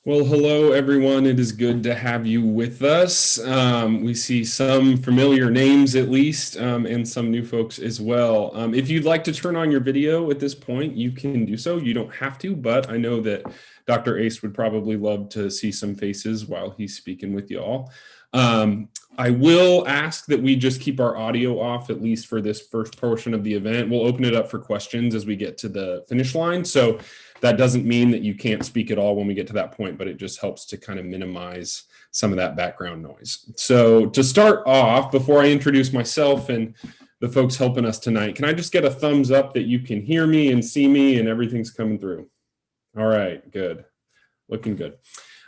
Well, hello, everyone. It is good to have you with us. We see some familiar names at least, and some new folks as well. If you'd like to turn on your video at this point, you can do so. You don't have to, but I know that Dr. Aist would probably love to see some faces while he's speaking with you all. I will ask that we just keep our audio off, at least for this first portion of the event. We'll open it up for questions as we get to the finish line. So that doesn't mean that you can't speak at all when we get to that point, but it just helps to kind of minimize some of that background noise. So to start off, before I introduce myself and the folks helping us tonight, can I just get a thumbs up that you can hear me and see me and everything's coming through? All right, good. Looking good.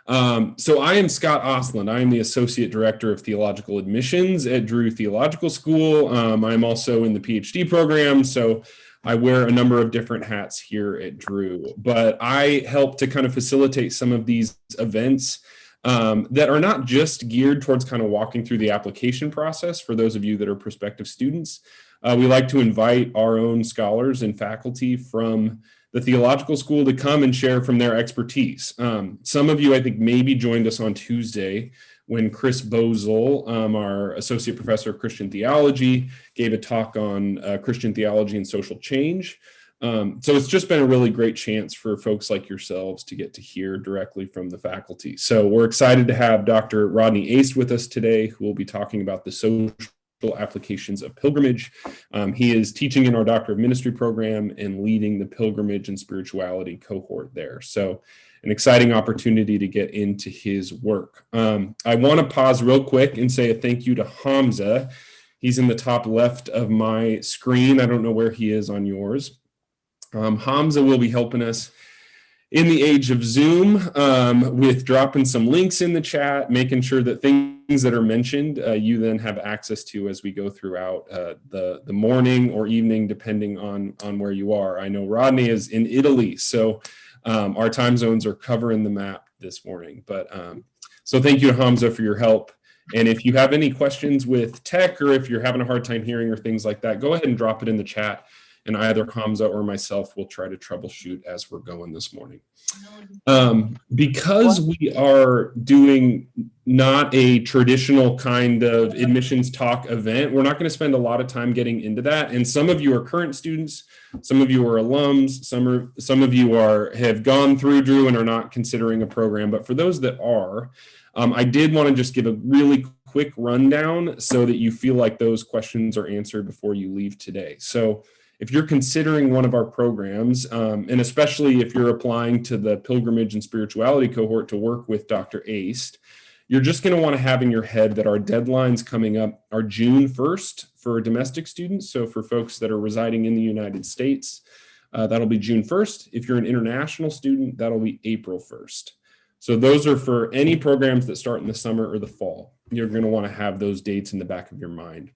So I am Scott Auslan. I am the Associate Director of Theological Admissions at Drew Theological School. I'm also in the PhD program, so I wear a number of different hats here at Drew, but I help to kind of facilitate some of these events that are not just geared towards kind of walking through the application process for those of you that are prospective students. We like to invite our own scholars and faculty from the theological school to come and share from their expertise. Some of you, I think, maybe joined us on Tuesday when Chris Bozel, our associate professor of Christian theology, gave a talk on Christian theology and social change. So it's just been a really great chance for folks like yourselves to get to hear directly from the faculty. So we're excited to have Dr. Rodney Aist with us today, who will be talking about the social applications of pilgrimage. He is teaching in our Doctor of Ministry program and leading the pilgrimage and spirituality cohort there. So an exciting opportunity to get into his work. I want to pause real quick and say a thank you to Hamza. He's in the top left of my screen. I don't know where he is on yours. Hamza will be helping us in the age of Zoom with dropping some links in the chat, making sure that things that are mentioned you then have access to as we go throughout the morning or evening, depending on where you are. I know Rodney is in Italy, so our time zones are covering the map this morning. But so thank you to Hamza for your help. And if you have any questions with tech, or if you're having a hard time hearing or things like that, go ahead and drop it in the chat, and either Hamza or myself will try to troubleshoot as we're going this morning. Because we are doing not a traditional kind of admissions talk event, we're not going to spend a lot of time getting into that. And some of you are current students, some of you are alums, some of you have gone through Drew and are not considering a program. But for those that are, I did want to just give a really quick rundown so that you feel like those questions are answered before you leave today. So if you're considering one of our programs, and especially if you're applying to the pilgrimage and spirituality cohort to work with Dr. Aist, you're just going to want to have in your head that our deadlines coming up are June 1st for domestic students. So for folks that are residing in the United States, that'll be June 1st. If you're an international student, that'll be April 1st. So those are for any programs that start in the summer or the fall. You're going to want to have those dates in the back of your mind.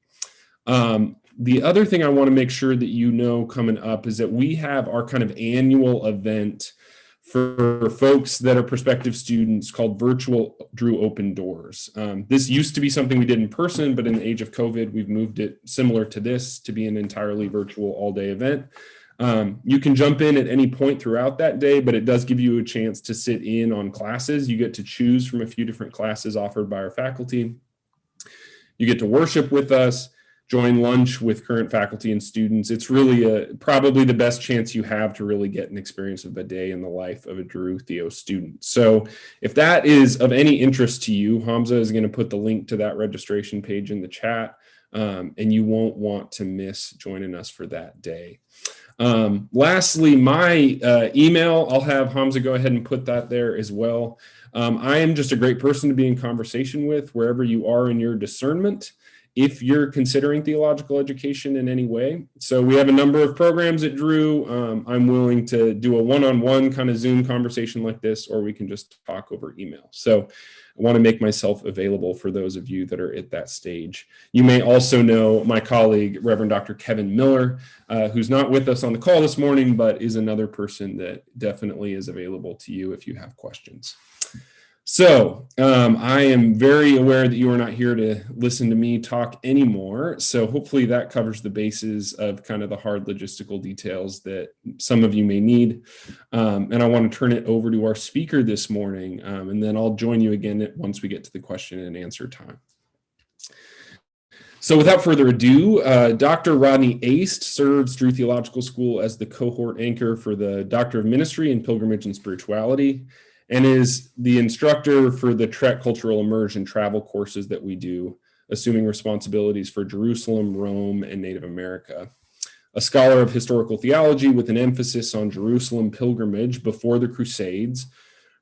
The other thing I want to make sure that you know coming up is that we have our kind of annual event for folks that are prospective students called Virtual Drew Open Doors. This used to be something we did in person, but in the age of COVID, we've moved it similar to this to be an entirely virtual all-day event. You can jump in at any point throughout that day, but it does give you a chance to sit in on classes. You get to choose from a few different classes offered by our faculty. You get to worship with us, join lunch with current faculty and students. It's really probably the best chance you have to really get an experience of a day in the life of a Drew Theo student. So if that is of any interest to you, Hamza is going to put the link to that registration page in the chat, and you won't want to miss joining us for that day. Lastly, my email, I'll have Hamza go ahead and put that there as well. I am just a great person to be in conversation with wherever you are in your discernment, if you're considering theological education in any way. So we have a number of programs at Drew. I'm willing to do a one-on-one kind of Zoom conversation like this, or we can just talk over email. So I want to make myself available for those of you that are at that stage. You may also know my colleague, Reverend Dr. Kevin Miller, who's not with us on the call this morning, but is another person that definitely is available to you if you have questions. So I am very aware that you are not here to listen to me talk anymore. So hopefully that covers the bases of kind of the hard logistical details that some of you may need. And I want to turn it over to our speaker this morning, and then I'll join you again once we get to the question and answer time. So without further ado, Dr. Rodney Aist serves Drew Theological School as the cohort anchor for the Doctor of Ministry in Pilgrimage and Spirituality, and is the instructor for the Trek Cultural Immersion travel courses that we do, assuming responsibilities for Jerusalem, Rome, and Native America. A scholar of historical theology with an emphasis on Jerusalem pilgrimage before the Crusades,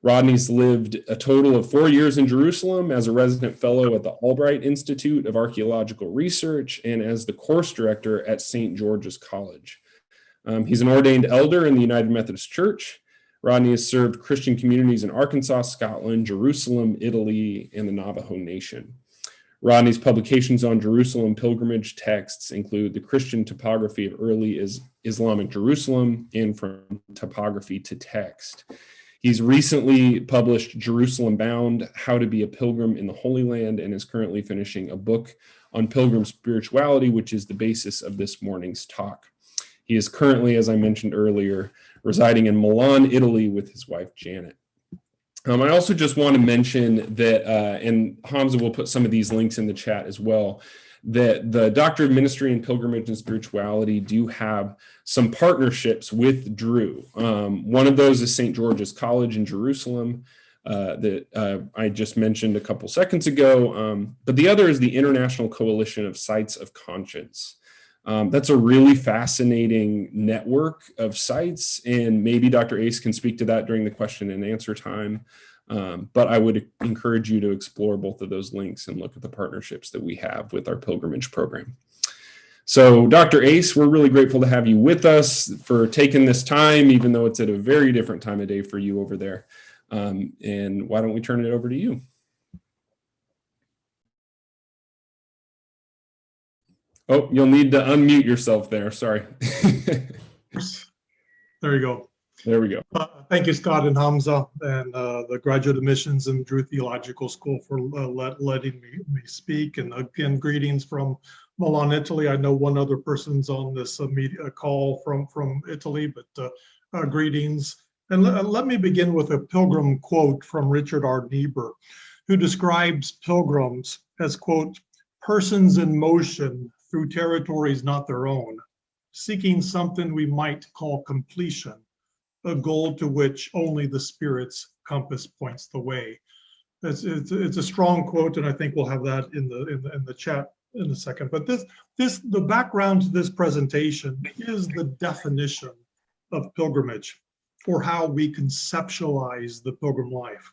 Rodney's lived a total of 4 years in Jerusalem as a resident fellow at the Albright Institute of Archaeological Research and as the course director at St. George's College. He's an ordained elder in the United Methodist Church. Rodney has served Christian communities in Arkansas, Scotland, Jerusalem, Italy, and the Navajo Nation. Rodney's publications on Jerusalem pilgrimage texts include The Christian Topography of Early Islamic Jerusalem and From Topography to Text. He's recently published Jerusalem Bound, How to Be a Pilgrim in the Holy Land, and is currently finishing a book on pilgrim spirituality, which is the basis of this morning's talk. He is currently, as I mentioned earlier, residing in Milan, Italy with his wife, Janet. I also just want to mention that, and Hamza will put some of these links in the chat as well, that the Doctor of Ministry in Pilgrimage and Spirituality do have some partnerships with Drew. One of those is St. George's College in Jerusalem that I just mentioned a couple seconds ago, but the other is the International Coalition of Sites of Conscience. That's a really fascinating network of sites, and maybe Dr. Aist can speak to that during the question and answer time. But I would encourage you to explore both of those links and look at the partnerships that we have with our pilgrimage program. So Dr. Aist, we're really grateful to have you with us for taking this time, even though it's at a very different time of day for you over there. And why don't we turn it over to you? Oh, you'll need to unmute yourself there. Sorry. There you go. There we go. Thank you, Scott and Hamza, and the Graduate Admissions and Drew Theological School for letting me speak. And again, greetings from Milan, Italy. I know one other person's on this media call from Italy, but greetings. And let me begin with a pilgrim quote from Richard R. Niebuhr, who describes pilgrims as, quote, persons in motion through territories not their own, seeking something we might call completion, a goal to which only the Spirit's compass points the way. It's a strong quote, and I think we'll have that in the chat in a second. But the background to this presentation is the definition of pilgrimage, or how we conceptualize the pilgrim life.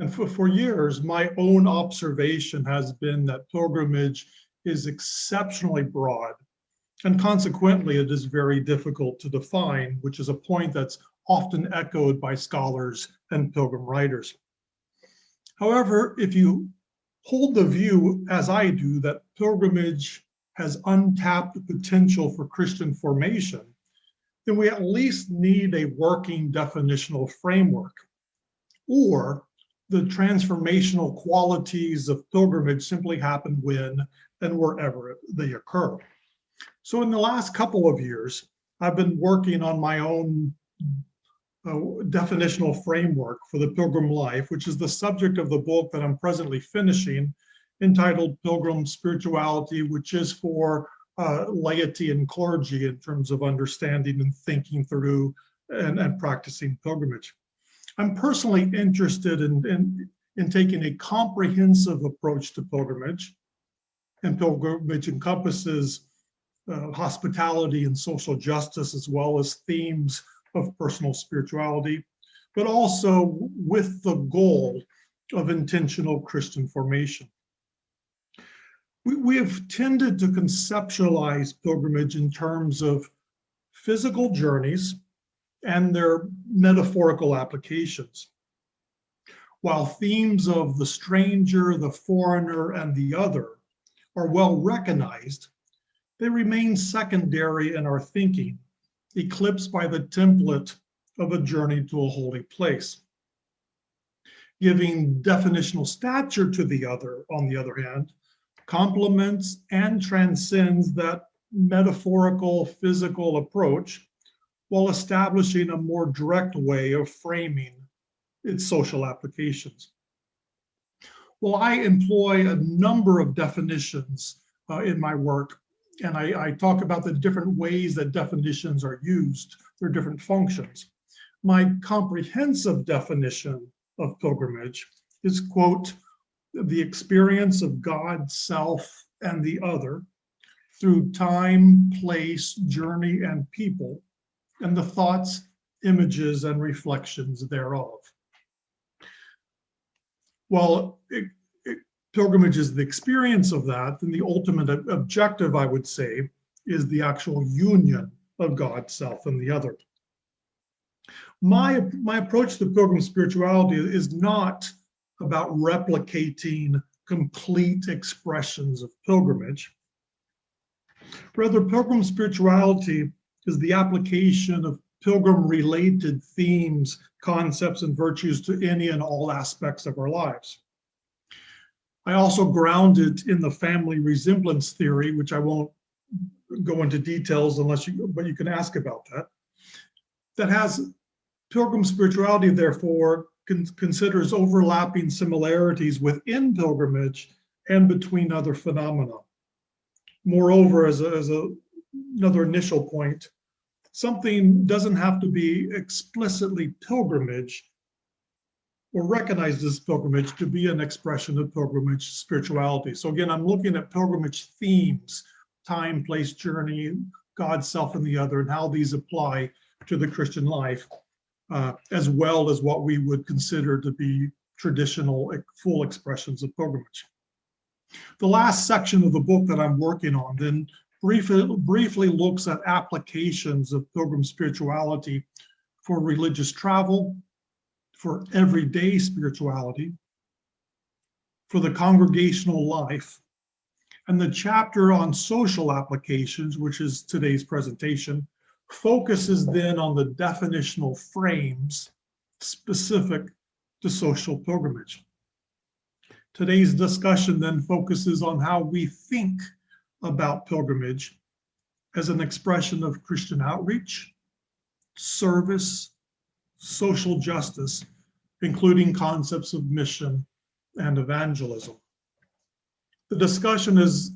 And for years, my own observation has been that pilgrimage is exceptionally broad, and consequently it is very difficult to define, which is a point that's often echoed by scholars and pilgrim writers. However, if you hold the view, as I do, that pilgrimage has untapped potential for Christian formation, then we at least need a working definitional framework, or the transformational qualities of pilgrimage simply happen when and wherever they occur. So in the last couple of years, I've been working on my own definitional framework for the pilgrim life, which is the subject of the book that I'm presently finishing, entitled Pilgrim Spirituality, which is for laity and clergy in terms of understanding and thinking through and practicing pilgrimage. I'm personally interested in taking a comprehensive approach to pilgrimage, and pilgrimage encompasses hospitality and social justice, as well as themes of personal spirituality, but also with the goal of intentional Christian formation. We have tended to conceptualize pilgrimage in terms of physical journeys and their metaphorical applications. While themes of the stranger, the foreigner, and the other are well recognized, they remain secondary in our thinking, eclipsed by the template of a journey to a holy place. Giving definitional stature to the other, on the other hand, complements and transcends that metaphorical physical approach while establishing a more direct way of framing its social applications. Well, I employ a number of definitions in my work, and I talk about the different ways that definitions are used, their different functions. My comprehensive definition of pilgrimage is, quote, the experience of God, self, and the other through time, place, journey, and people, and the thoughts, images, and reflections thereof. Well, pilgrimage is the experience of that, then the ultimate objective, I would say, is the actual union of God, self, and the other. My approach to pilgrim spirituality is not about replicating complete expressions of pilgrimage. Rather, pilgrim spirituality is the application of pilgrim-related themes, concepts, and virtues to any and all aspects of our lives. I also ground it in the family resemblance theory, which I won't go into details but you can ask about that. That has pilgrim spirituality, therefore, considers overlapping similarities within pilgrimage and between other phenomena. Moreover, as another initial point, something doesn't have to be explicitly pilgrimage or recognized as pilgrimage to be an expression of pilgrimage spirituality. So again, I'm looking at pilgrimage themes, time, place, journey, God, self, and the other, and how these apply to the Christian life, as well as what we would consider to be traditional full expressions of pilgrimage. The last section of the book that I'm working on then briefly looks at applications of pilgrim spirituality for religious travel, for everyday spirituality, for the congregational life, and the chapter on social applications, which is today's presentation, focuses then on the definitional frames specific to social pilgrimage. Today's discussion then focuses on how we think about pilgrimage as an expression of Christian outreach, service, social justice, including concepts of mission and evangelism. The discussion is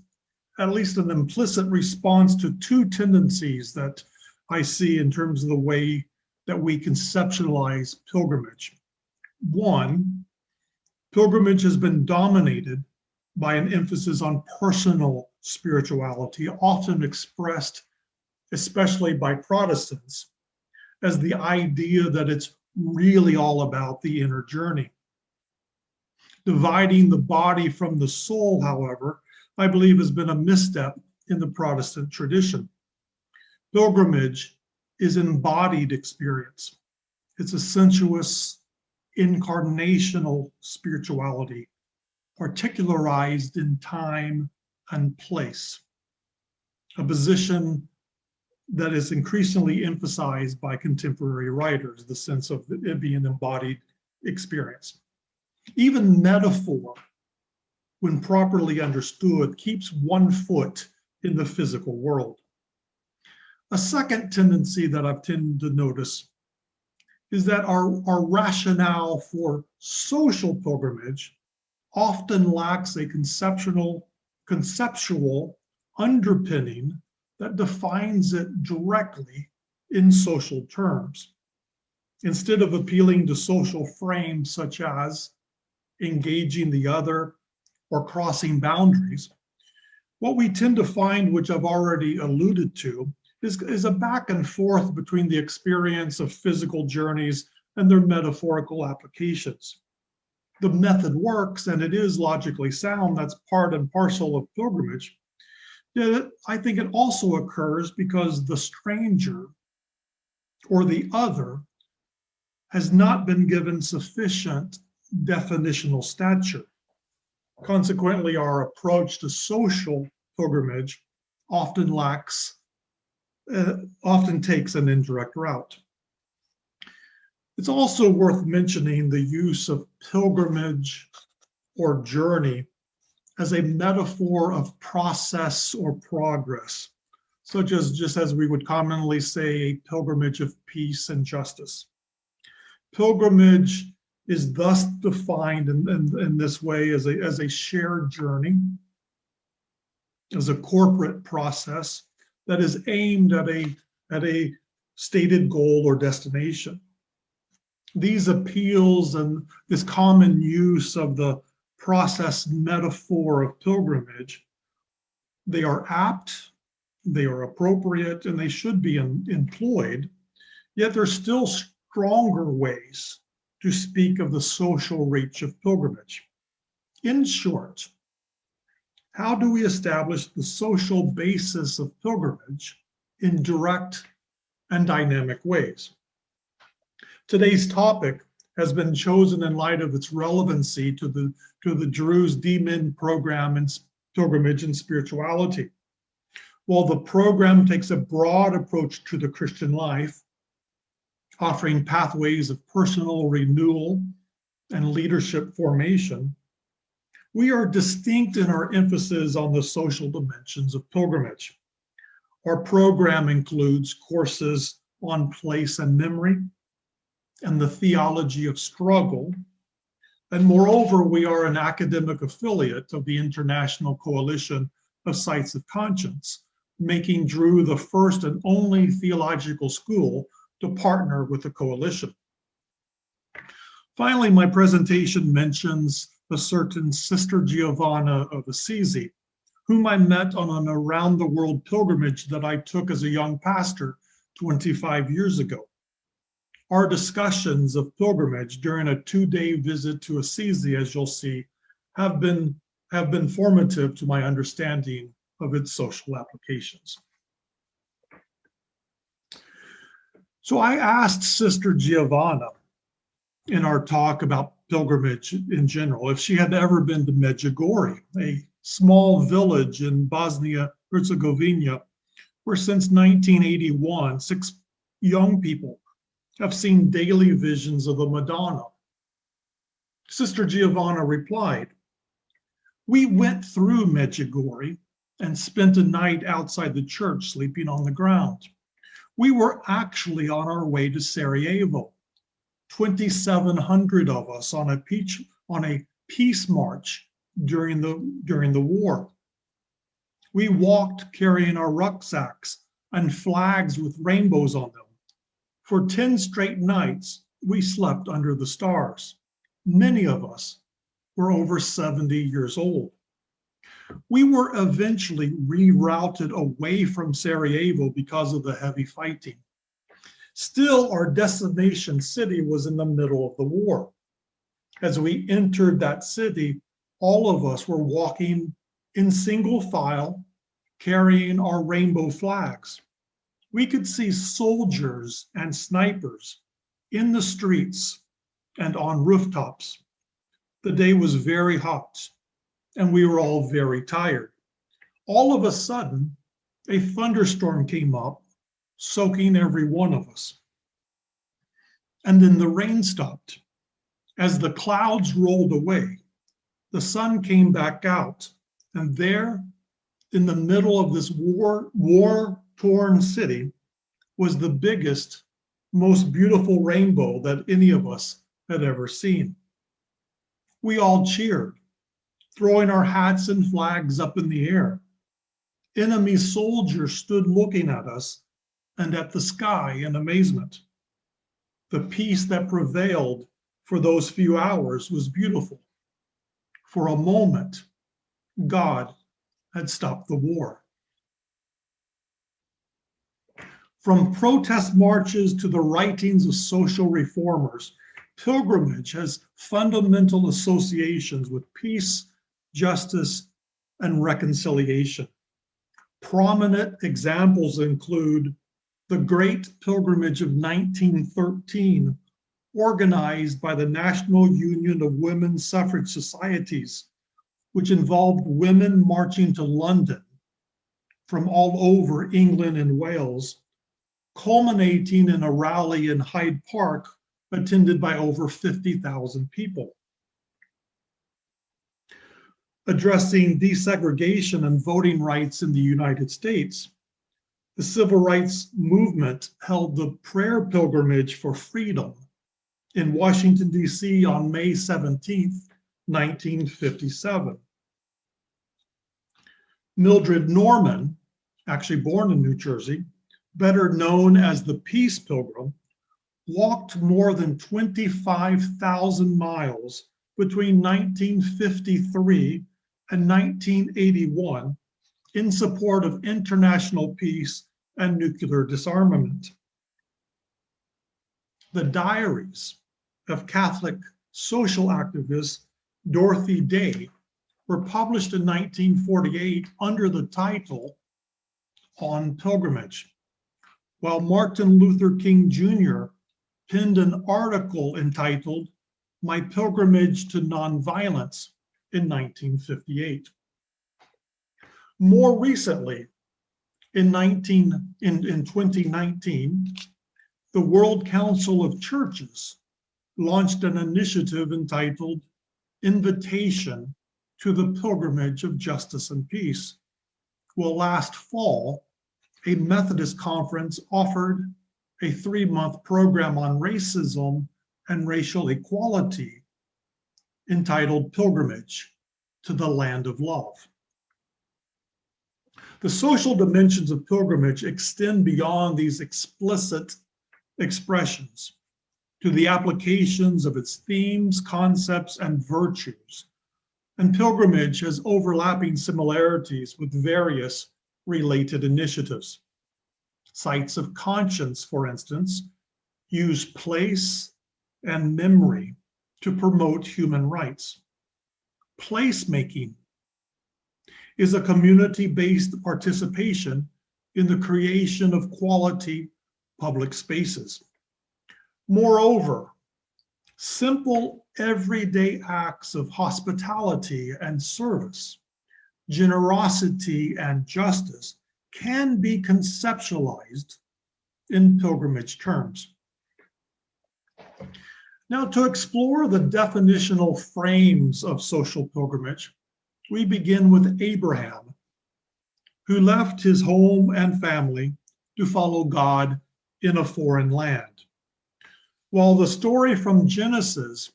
at least an implicit response to two tendencies that I see in terms of the way that we conceptualize pilgrimage. One, pilgrimage has been dominated by an emphasis on personal spirituality, often expressed, especially by Protestants, as the idea that it's really all about the inner journey. Dividing the body from the soul, however, I believe has been a misstep in the Protestant tradition. Pilgrimage is embodied experience. It's a sensuous, incarnational spirituality, particularized in time and place, a position that is increasingly emphasized by contemporary writers, the sense of it being embodied experience. Even metaphor, when properly understood, keeps one foot in the physical world. A second tendency that I've tended to notice is that our rationale for social pilgrimage often lacks a conceptual underpinning that defines it directly in social terms. Instead of appealing to social frames such as engaging the other or crossing boundaries, what we tend to find, which I've already alluded to, is a back and forth between the experience of physical journeys and their metaphorical applications. The method works and it is logically sound, that's part and parcel of pilgrimage. Yet I think it also occurs because the stranger or the other has not been given sufficient definitional stature. Consequently, our approach to social pilgrimage often takes an indirect route. It's also worth mentioning the use of pilgrimage or journey as a metaphor of process or progress, such as just as we would commonly say, a pilgrimage of peace and justice. Pilgrimage is thus defined in this way as a shared journey, as a corporate process that is aimed at a stated goal or destination. These appeals and this common use of the process metaphor of pilgrimage, they are apt, they are appropriate, and they should be employed, yet there's still stronger ways to speak of the social reach of pilgrimage. In short, how do we establish the social basis of pilgrimage in direct and dynamic ways? Today's topic has been chosen in light of its relevancy to the Drew's D-Min program in pilgrimage and spirituality. While the program takes a broad approach to the Christian life, offering pathways of personal renewal and leadership formation, we are distinct in our emphasis on the social dimensions of pilgrimage. Our program includes courses on place and memory and the theology of struggle. And moreover, we are an academic affiliate of the International Coalition of Sites of Conscience, making Drew the first and only theological school to partner with the coalition. Finally, my presentation mentions a certain Sister Giovanna of Assisi, whom I met on an around-the-world pilgrimage that I took as a young pastor 25 years ago. Our discussions of pilgrimage during a 2-day visit to Assisi, as you'll see, have been formative to my understanding of its social applications. So I asked Sister Giovanna in our talk about pilgrimage in general if she had ever been to Medjugorje, a small village in Bosnia-Herzegovina, where since 1981, 6 young people have seen daily visions of the Madonna. Sister Giovanna replied, "We went through Medjugorje and spent a night outside the church sleeping on the ground. We were actually on our way to Sarajevo, 2,700 of us on a peace march during the war. We walked carrying our rucksacks and flags with rainbows on them. For 10 straight nights, we slept under the stars. Many of us were over 70 years old. We were eventually rerouted away from Sarajevo because of the heavy fighting. Still, our destination city was in the middle of the war. As we entered that city, all of us were walking in single file, carrying our rainbow flags. We could see soldiers and snipers in the streets and on rooftops. The day was very hot, and we were all very tired. All of a sudden, a thunderstorm came up, soaking every one of us. And then the rain stopped. As the clouds rolled away, the sun came back out, and there, in the middle of this war-torn city, was the biggest, most beautiful rainbow that any of us had ever seen. We all cheered, throwing our hats and flags up in the air. Enemy soldiers stood looking at us and at the sky in amazement. The peace that prevailed for those few hours was beautiful. For a moment, God had stopped the war. From protest marches to the writings of social reformers, pilgrimage has fundamental associations with peace, justice, and reconciliation. Prominent examples include the Great Pilgrimage of 1913, organized by the National Union of Women's Suffrage Societies, which involved women marching to London from all over England and Wales, culminating in a rally in Hyde Park attended by over 50,000 people. Addressing desegregation and voting rights in the United States, the Civil Rights Movement held the prayer pilgrimage for freedom in Washington, D.C. on May 17, 1957. Mildred Norman, actually born in New Jersey, better known as the Peace Pilgrim, walked more than 25,000 miles between 1953 and 1981 in support of international peace and nuclear disarmament. The diaries of Catholic social activist Dorothy Day were published in 1948 under the title On Pilgrimage, while Martin Luther King Jr. penned an article entitled My Pilgrimage to Nonviolence in 1958. More recently, in 2019, the World Council of Churches launched an initiative entitled Invitation to the Pilgrimage of Justice and Peace. Well, last fall, a Methodist conference offered a 3-month program on racism and racial equality entitled Pilgrimage to the Land of Love. The social dimensions of pilgrimage extend beyond these explicit expressions to the applications of its themes, concepts, and virtues. And pilgrimage has overlapping similarities with various related initiatives. Sites of conscience, for instance, use place and memory to promote human rights. Placemaking is a community-based participation in the creation of quality public spaces. Moreover, simple everyday acts of hospitality and service, generosity and justice can be conceptualized in pilgrimage terms. Now, to explore the definitional frames of social pilgrimage, we begin with Abraham, who left his home and family to follow God in a foreign land. While the story from Genesis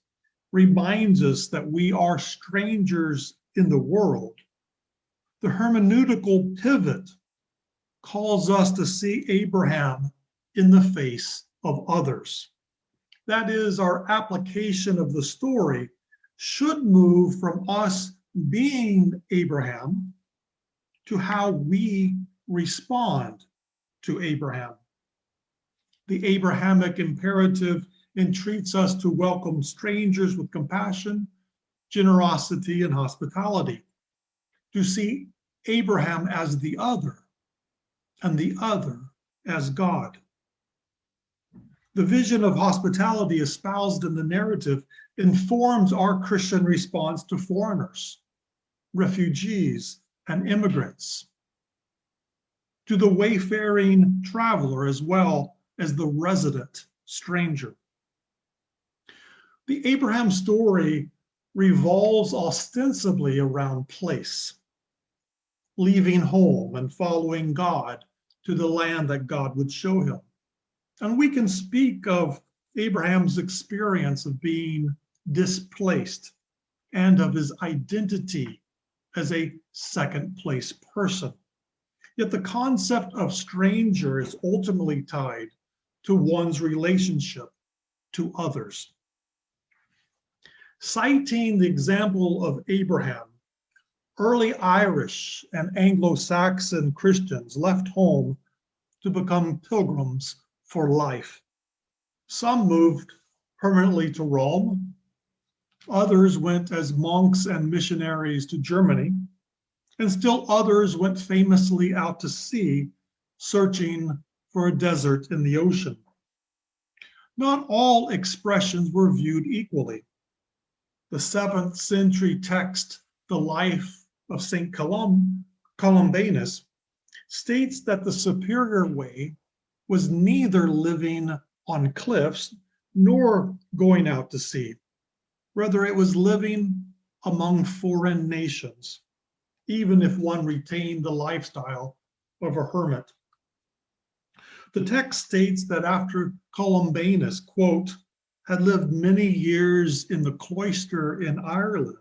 reminds us that we are strangers in the world, the hermeneutical pivot calls us to see Abraham in the face of others. That is, our application of the story should move from us being Abraham to how we respond to Abraham. The Abrahamic imperative entreats us to welcome strangers with compassion, generosity, and hospitality, to see Abraham as the other and the other as God. The vision of hospitality espoused in the narrative informs our Christian response to foreigners, refugees, and immigrants, to the wayfaring traveler as well as the resident stranger. The Abraham story revolves ostensibly around place, leaving home and following God to the land that God would show him. And we can speak of Abraham's experience of being displaced and of his identity as a second-place person. Yet the concept of stranger is ultimately tied to one's relationship to others. Citing the example of Abraham, early Irish and Anglo-Saxon Christians left home to become pilgrims for life. Some moved permanently to Rome. Others went as monks and missionaries to Germany. And still others went famously out to sea, searching for a desert in the ocean. Not all expressions were viewed equally. The 7th century text, The Life of St. Columbanus, states that the superior way was neither living on cliffs nor going out to sea. Rather, it was living among foreign nations, even if one retained the lifestyle of a hermit. The text states that after Columbanus, quote, had lived many years in the cloister in Ireland,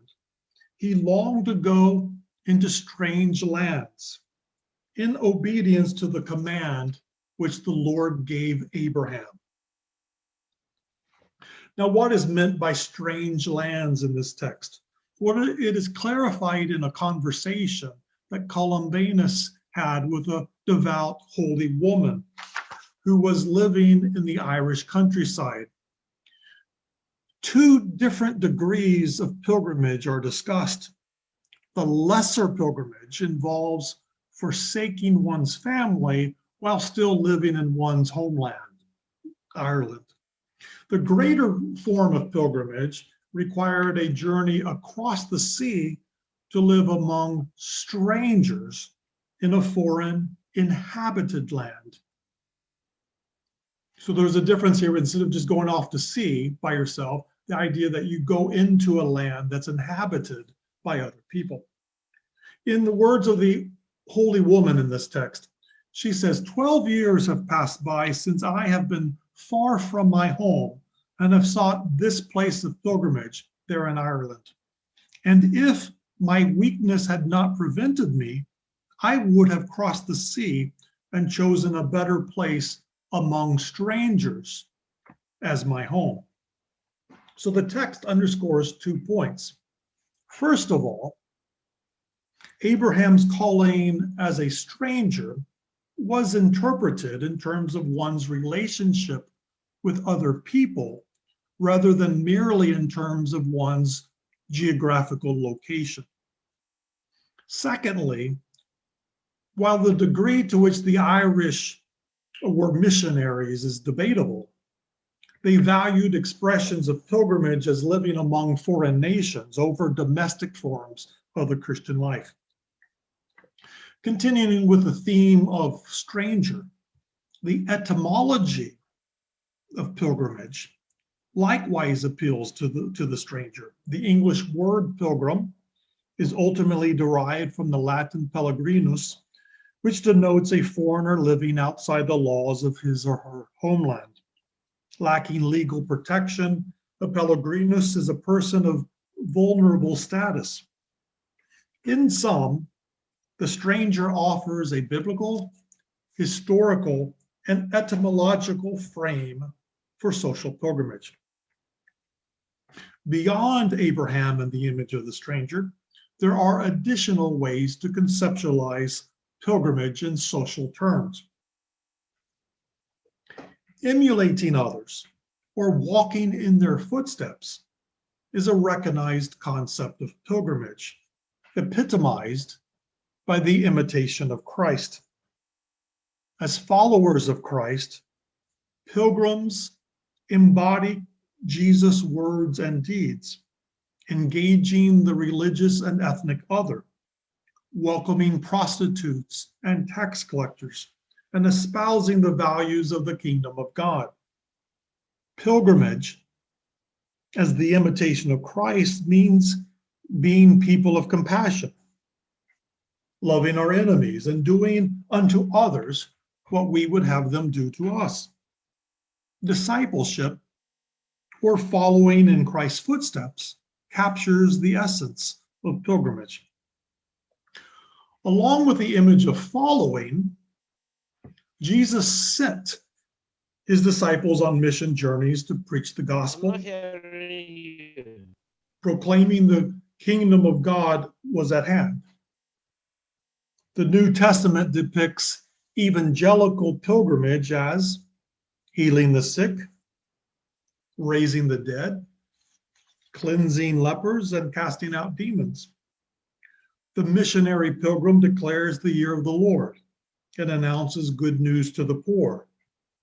he longed to go into strange lands in obedience to the command which the Lord gave Abraham. Now, what is meant by strange lands in this text? Well, it is clarified in a conversation that Columbanus had with a devout holy woman who was living in the Irish countryside. Two different degrees of pilgrimage are discussed. The lesser pilgrimage involves forsaking one's family while still living in one's homeland, Ireland. The greater form of pilgrimage required a journey across the sea to live among strangers in a foreign inhabited land. So there's a difference here. Instead of just going off to sea by yourself, the idea that you go into a land that's inhabited by other people. In the words of the holy woman in this text, she says, 12 years have passed by since I have been far from my home and have sought this place of pilgrimage there in Ireland. And if my weakness had not prevented me, I would have crossed the sea and chosen a better place among strangers as my home. So the text underscores 2 points. First of all, Abraham's calling as a stranger was interpreted in terms of one's relationship with other people rather than merely in terms of one's geographical location. Secondly, while the degree to which the Irish were missionaries is debatable, they valued expressions of pilgrimage as living among foreign nations over domestic forms of the Christian life. Continuing with the theme of stranger, the etymology of pilgrimage likewise appeals to the stranger. The English word pilgrim is ultimately derived from the Latin pellegrinus, which denotes a foreigner living outside the laws of his or her homeland. Lacking legal protection, a pellegrinus is a person of vulnerable status. In sum, the stranger offers a biblical, historical, and etymological frame for social pilgrimage. Beyond Abraham and the image of the stranger, there are additional ways to conceptualize pilgrimage in social terms. Emulating others or walking in their footsteps is a recognized concept of pilgrimage, epitomized by the imitation of Christ. As followers of Christ, pilgrims embody Jesus' words and deeds, engaging the religious and ethnic other, welcoming prostitutes and tax collectors, and espousing the values of the kingdom of God. Pilgrimage, as the imitation of Christ, means being people of compassion, loving our enemies, and doing unto others what we would have them do to us. Discipleship, or following in Christ's footsteps, captures the essence of pilgrimage. Along with the image of following, Jesus sent his disciples on mission journeys to preach the gospel, proclaiming the kingdom of God was at hand. The New Testament depicts evangelical pilgrimage as healing the sick, raising the dead, cleansing lepers, and casting out demons. The missionary pilgrim declares the year of the Lord and announces good news to the poor,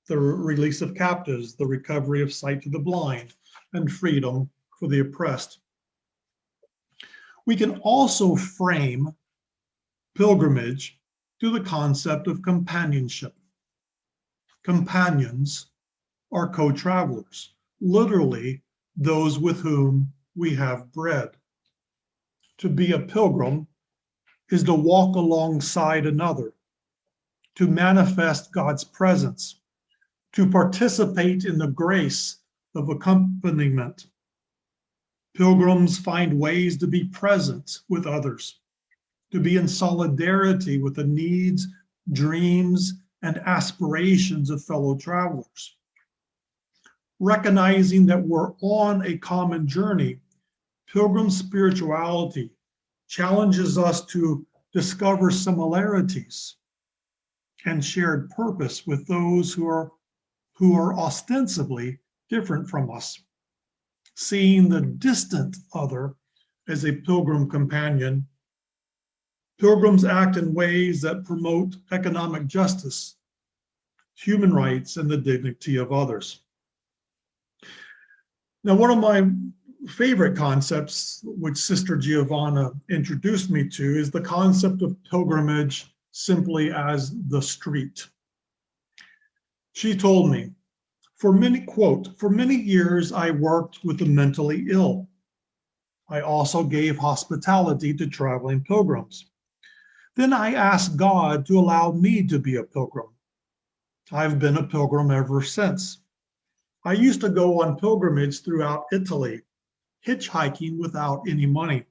the release of captives, the recovery of sight to the blind, and freedom for the oppressed. We can also frame pilgrimage through the concept of companionship. Companions are co-travelers, literally those with whom we have bread. To be a pilgrim is to walk alongside another, to manifest God's presence, to participate in the grace of accompaniment. Pilgrims find ways to be present with others, to be in solidarity with the needs, dreams, and aspirations of fellow travelers. Recognizing that we're on a common journey, pilgrim spirituality challenges us to discover similarities and shared purpose with those who are ostensibly different from us. Seeing the distant other as a pilgrim companion, pilgrims act in ways that promote economic justice, human rights, and the dignity of others. Now, one of my favorite concepts, which Sister Giovanna introduced me to, is the concept of pilgrimage simply as the street. She told me, for many years I worked with the mentally ill. I also gave hospitality to traveling pilgrims. Then I asked God to allow me to be a pilgrim. I've been a pilgrim ever since. I used to go on pilgrimage throughout Italy, hitchhiking without any money.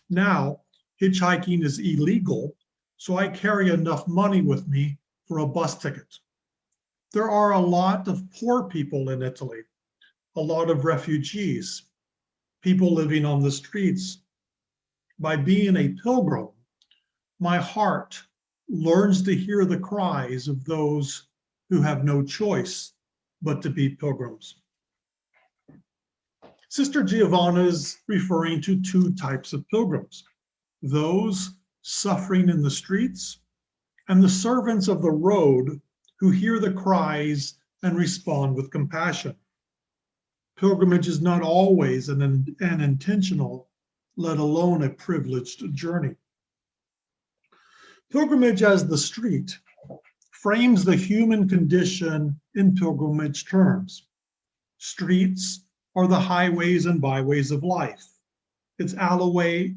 Now, hitchhiking is illegal, so I carry enough money with me for a bus ticket. There are a lot of poor people in Italy, a lot of refugees, people living on the streets. By being a pilgrim, my heart learns to hear the cries of those who have no choice but to be pilgrims. Sister Giovanna is referring to two types of pilgrims, those suffering in the streets and the servants of the road who hear the cries and respond with compassion. Pilgrimage is not always an intentional, let alone a privileged journey. Pilgrimage as the street frames the human condition in pilgrimage terms. Streets are the highways and byways of life. It's alleyways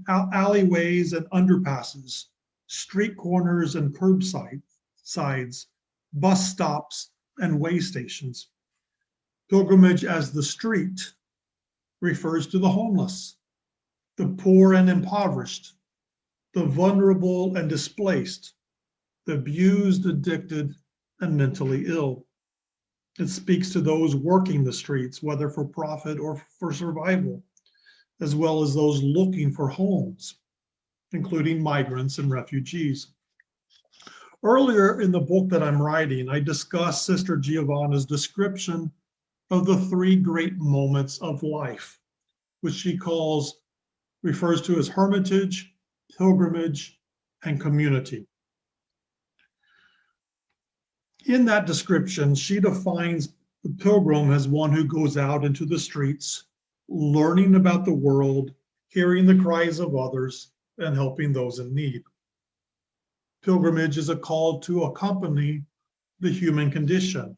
and underpasses, street corners and curbsides, bus stops and way stations. Pilgrimage as the street refers to the homeless, the poor and impoverished, the vulnerable and displaced, the abused, addicted, and mentally ill. It speaks to those working the streets, whether for profit or for survival, as well as those looking for homes, including migrants and refugees. Earlier in the book that I'm writing, I discussed Sister Giovanna's description of the three great moments of life, which she refers to as hermitage, pilgrimage, and community. In that description, she defines the pilgrim as one who goes out into the streets, learning about the world, hearing the cries of others, and helping those in need. Pilgrimage is a call to accompany the human condition,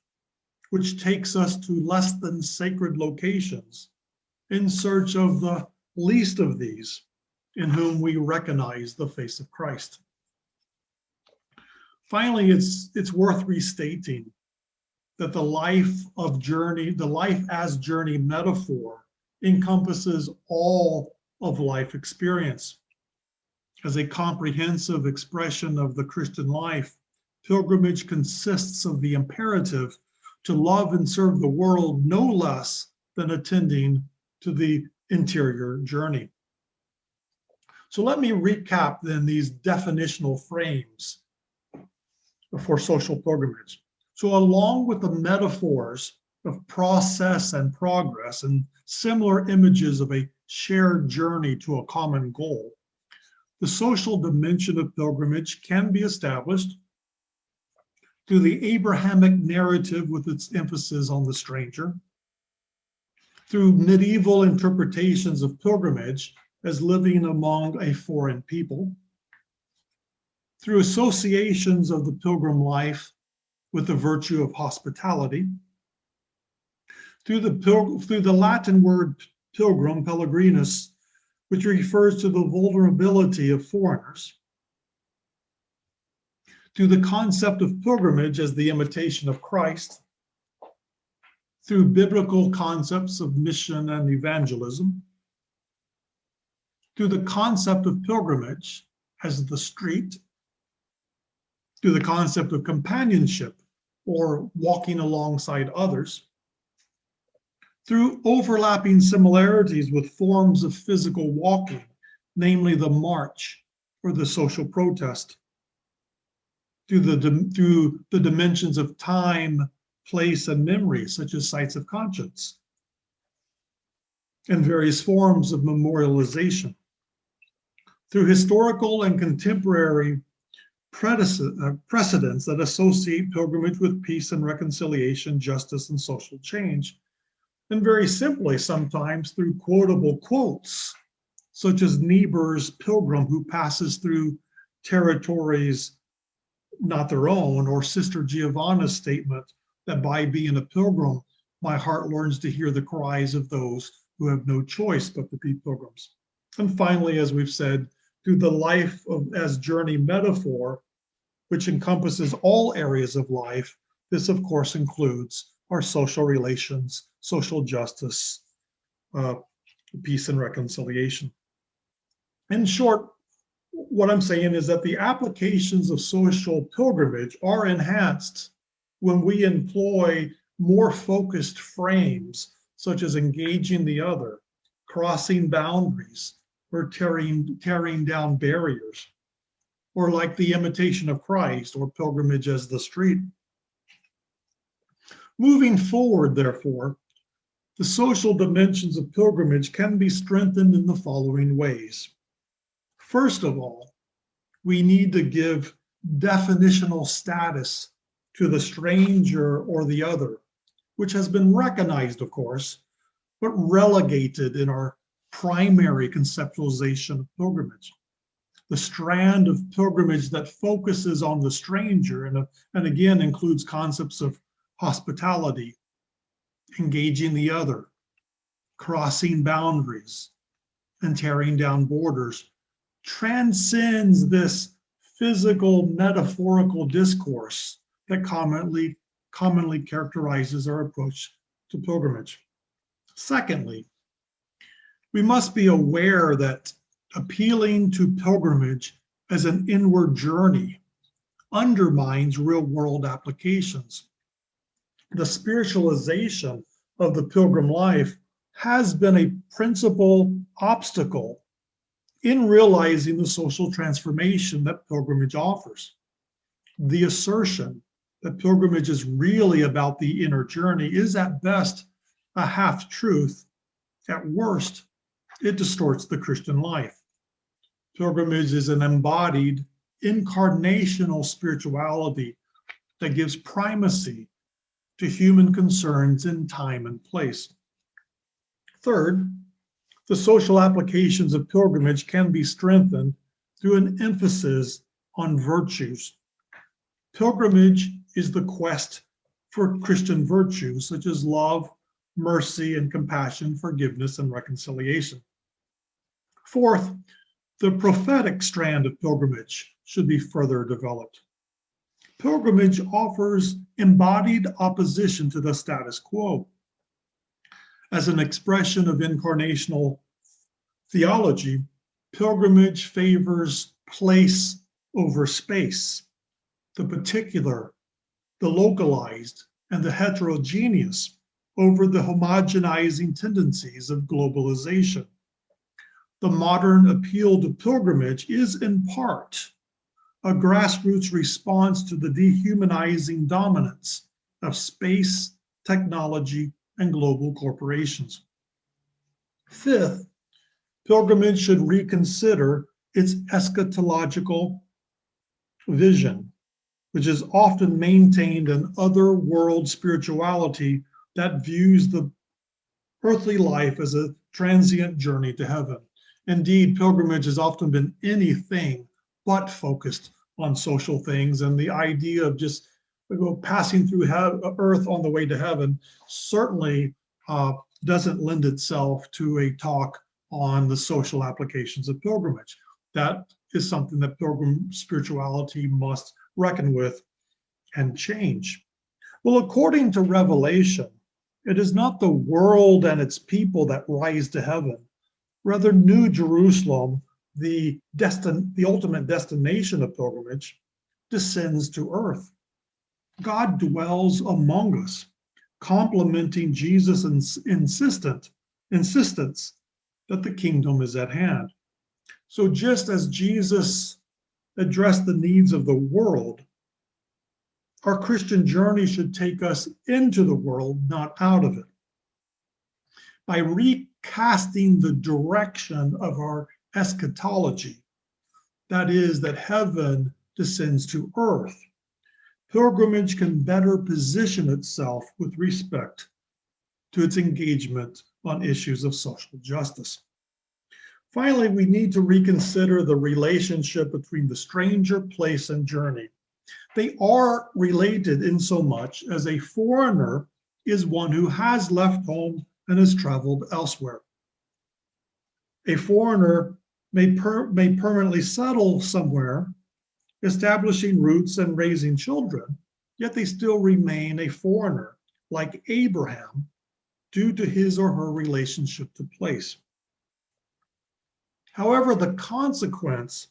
which takes us to less than sacred locations in search of the least of these, in whom we recognize the face of Christ. Finally, it's worth restating that the life as journey metaphor encompasses all of life experience. As a comprehensive expression of the Christian life, pilgrimage consists of the imperative to love and serve the world no less than attending to the interior journey. So let me recap then these definitional frames for social pilgrimage. So along with the metaphors of process and progress and similar images of a shared journey to a common goal, the social dimension of pilgrimage can be established through the Abrahamic narrative with its emphasis on the stranger, through medieval interpretations of pilgrimage as living among a foreign people, through associations of the pilgrim life with the virtue of hospitality, through the Latin word pilgrim, pellegrinus, which refers to the vulnerability of foreigners, through the concept of pilgrimage as the imitation of Christ, through biblical concepts of mission and evangelism, through the concept of pilgrimage as the street, through the concept of companionship or walking alongside others, through overlapping similarities with forms of physical walking, namely the march or the social protest, through the dimensions of time, place, and memory, such as sites of conscience, and various forms of memorialization, through historical and contemporary precedents that associate pilgrimage with peace and reconciliation, justice, and social change, and very simply, sometimes through quotable quotes, such as Niebuhr's pilgrim who passes through territories not their own, or Sister Giovanna's statement that by being a pilgrim, my heart learns to hear the cries of those who have no choice but to be pilgrims. And finally, as we've said, through the life as journey metaphor, which encompasses all areas of life, this of course includes our social relations, social justice, peace and reconciliation. In short, what I'm saying is that the applications of social pilgrimage are enhanced when we employ more focused frames, such as engaging the other, crossing boundaries, or tearing down barriers, or like the imitation of Christ or pilgrimage as the street. Moving forward, therefore, the social dimensions of pilgrimage can be strengthened in the following ways. First of all, we need to give definitional status to the stranger or the other, which has been recognized, of course, but relegated in our primary conceptualization of pilgrimage. The strand of pilgrimage that focuses on the stranger and again includes concepts of hospitality, engaging the other, crossing boundaries, and tearing down borders, transcends this physical metaphorical discourse that commonly characterizes our approach to pilgrimage. Secondly, we must be aware that appealing to pilgrimage as an inward journey undermines real-world applications. The spiritualization of the pilgrim life has been a principal obstacle in realizing the social transformation that pilgrimage offers. The assertion that pilgrimage is really about the inner journey is at best a half-truth. At worst, it distorts the Christian life. Pilgrimage is an embodied, incarnational spirituality that gives primacy to human concerns in time and place. Third, the social applications of pilgrimage can be strengthened through an emphasis on virtues. Pilgrimage is the quest for Christian virtues such as love, mercy, and compassion, forgiveness, and reconciliation. Fourth, the prophetic strand of pilgrimage should be further developed. Pilgrimage offers embodied opposition to the status quo. As an expression of incarnational theology, pilgrimage favors place over space, the particular, the localized, and the heterogeneous over the homogenizing tendencies of globalization. The modern appeal to pilgrimage is in part a grassroots response to the dehumanizing dominance of space, technology, and global corporations. Fifth, pilgrimage should reconsider its eschatological vision, which is often maintained in other world spirituality that views the earthly life as a transient journey to heaven. Indeed, pilgrimage has often been anything but focused on social things, and the idea of just passing through earth on the way to heaven certainly doesn't lend itself to a talk on the social applications of pilgrimage. That is something that pilgrim spirituality must reckon with and change. Well, according to Revelation, it is not the world and its people that rise to heaven. Rather, New Jerusalem, the ultimate destination of pilgrimage, descends to earth. God dwells among us, complementing Jesus' insistence that the kingdom is at hand. So just as Jesus addressed the needs of the world, our Christian journey should take us into the world, not out of it. By recasting the direction of our eschatology, that is, that heaven descends to earth, pilgrimage can better position itself with respect to its engagement on issues of social justice. Finally, we need to reconsider the relationship between the stranger, place, and journey. They are related in so much as a foreigner is one who has left home and has traveled elsewhere. A foreigner may permanently settle somewhere, establishing roots and raising children, yet they still remain a foreigner, like Abraham, due to his or her relationship to place. However, the consequence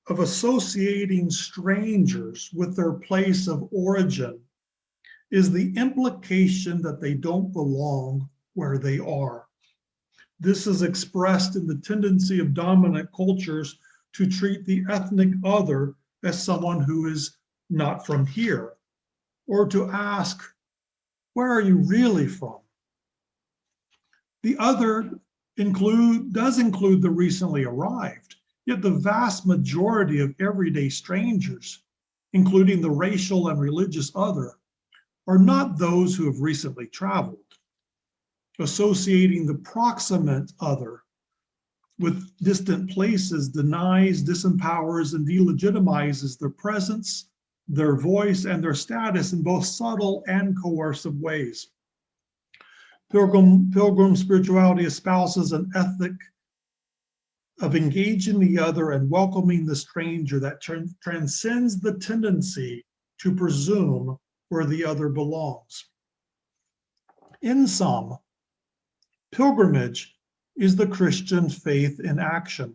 of associating strangers with their place of origin is the implication that they don't belong where they are. This is expressed in the tendency of dominant cultures to treat the ethnic other as someone who is not from here, or to ask, where are you really from? The other does include the recently arrived, yet the vast majority of everyday strangers, including the racial and religious other, are not those who have recently traveled. Associating the proximate other with distant places denies, disempowers, and delegitimizes their presence, their voice, and their status in both subtle and coercive ways. Pilgrim spirituality espouses an ethic of engaging the other and welcoming the stranger that transcends the tendency to presume where the other belongs. In sum, pilgrimage is the Christian faith in action.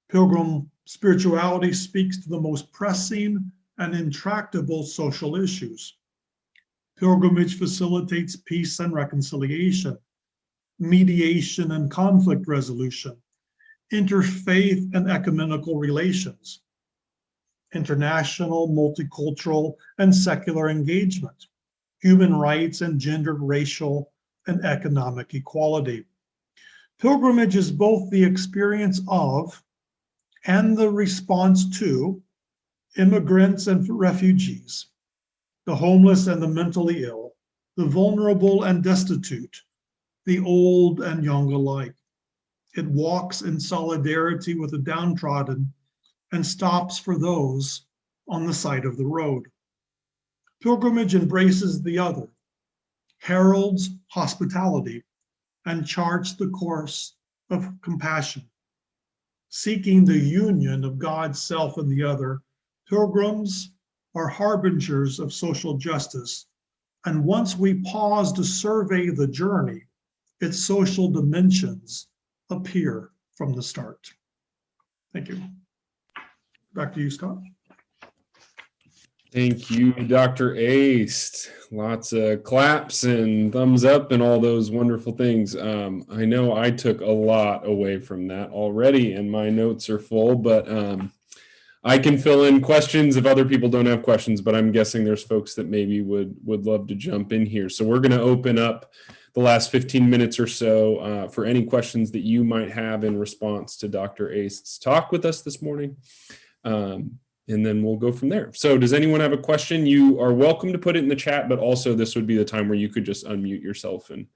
Pilgrim spirituality speaks to the most pressing and intractable social issues. Pilgrimage facilitates peace and reconciliation, mediation and conflict resolution, interfaith and ecumenical relations, international, multicultural, and secular engagement, human rights and gender, racial, and economic equality. Pilgrimage is both the experience of and the response to immigrants and refugees, the homeless and the mentally ill, the vulnerable and destitute, the old and young alike. It walks in solidarity with the downtrodden and stops for those on the side of the road. Pilgrimage embraces the other, heralds hospitality, and charts the course of compassion. Seeking the union of God's self and the other, pilgrims are harbingers of social justice. And once we pause to survey the journey, its social dimensions appear from the start. Thank you. Back to you, Scott. Thank you, Dr. Aist. Lots of claps and thumbs up and all those wonderful things. I know I took a lot away from that already, and my notes are full, but I can fill in questions if other people don't have questions, but I'm guessing there's folks that maybe would love to jump in here. So we're going to open up the last 15 minutes or so for any questions that you might have in response to Dr. Aist's talk with us this morning. And then we'll go from there. So does anyone have a question? You are welcome to put it in the chat, but also this would be the time where you could just unmute yourself, and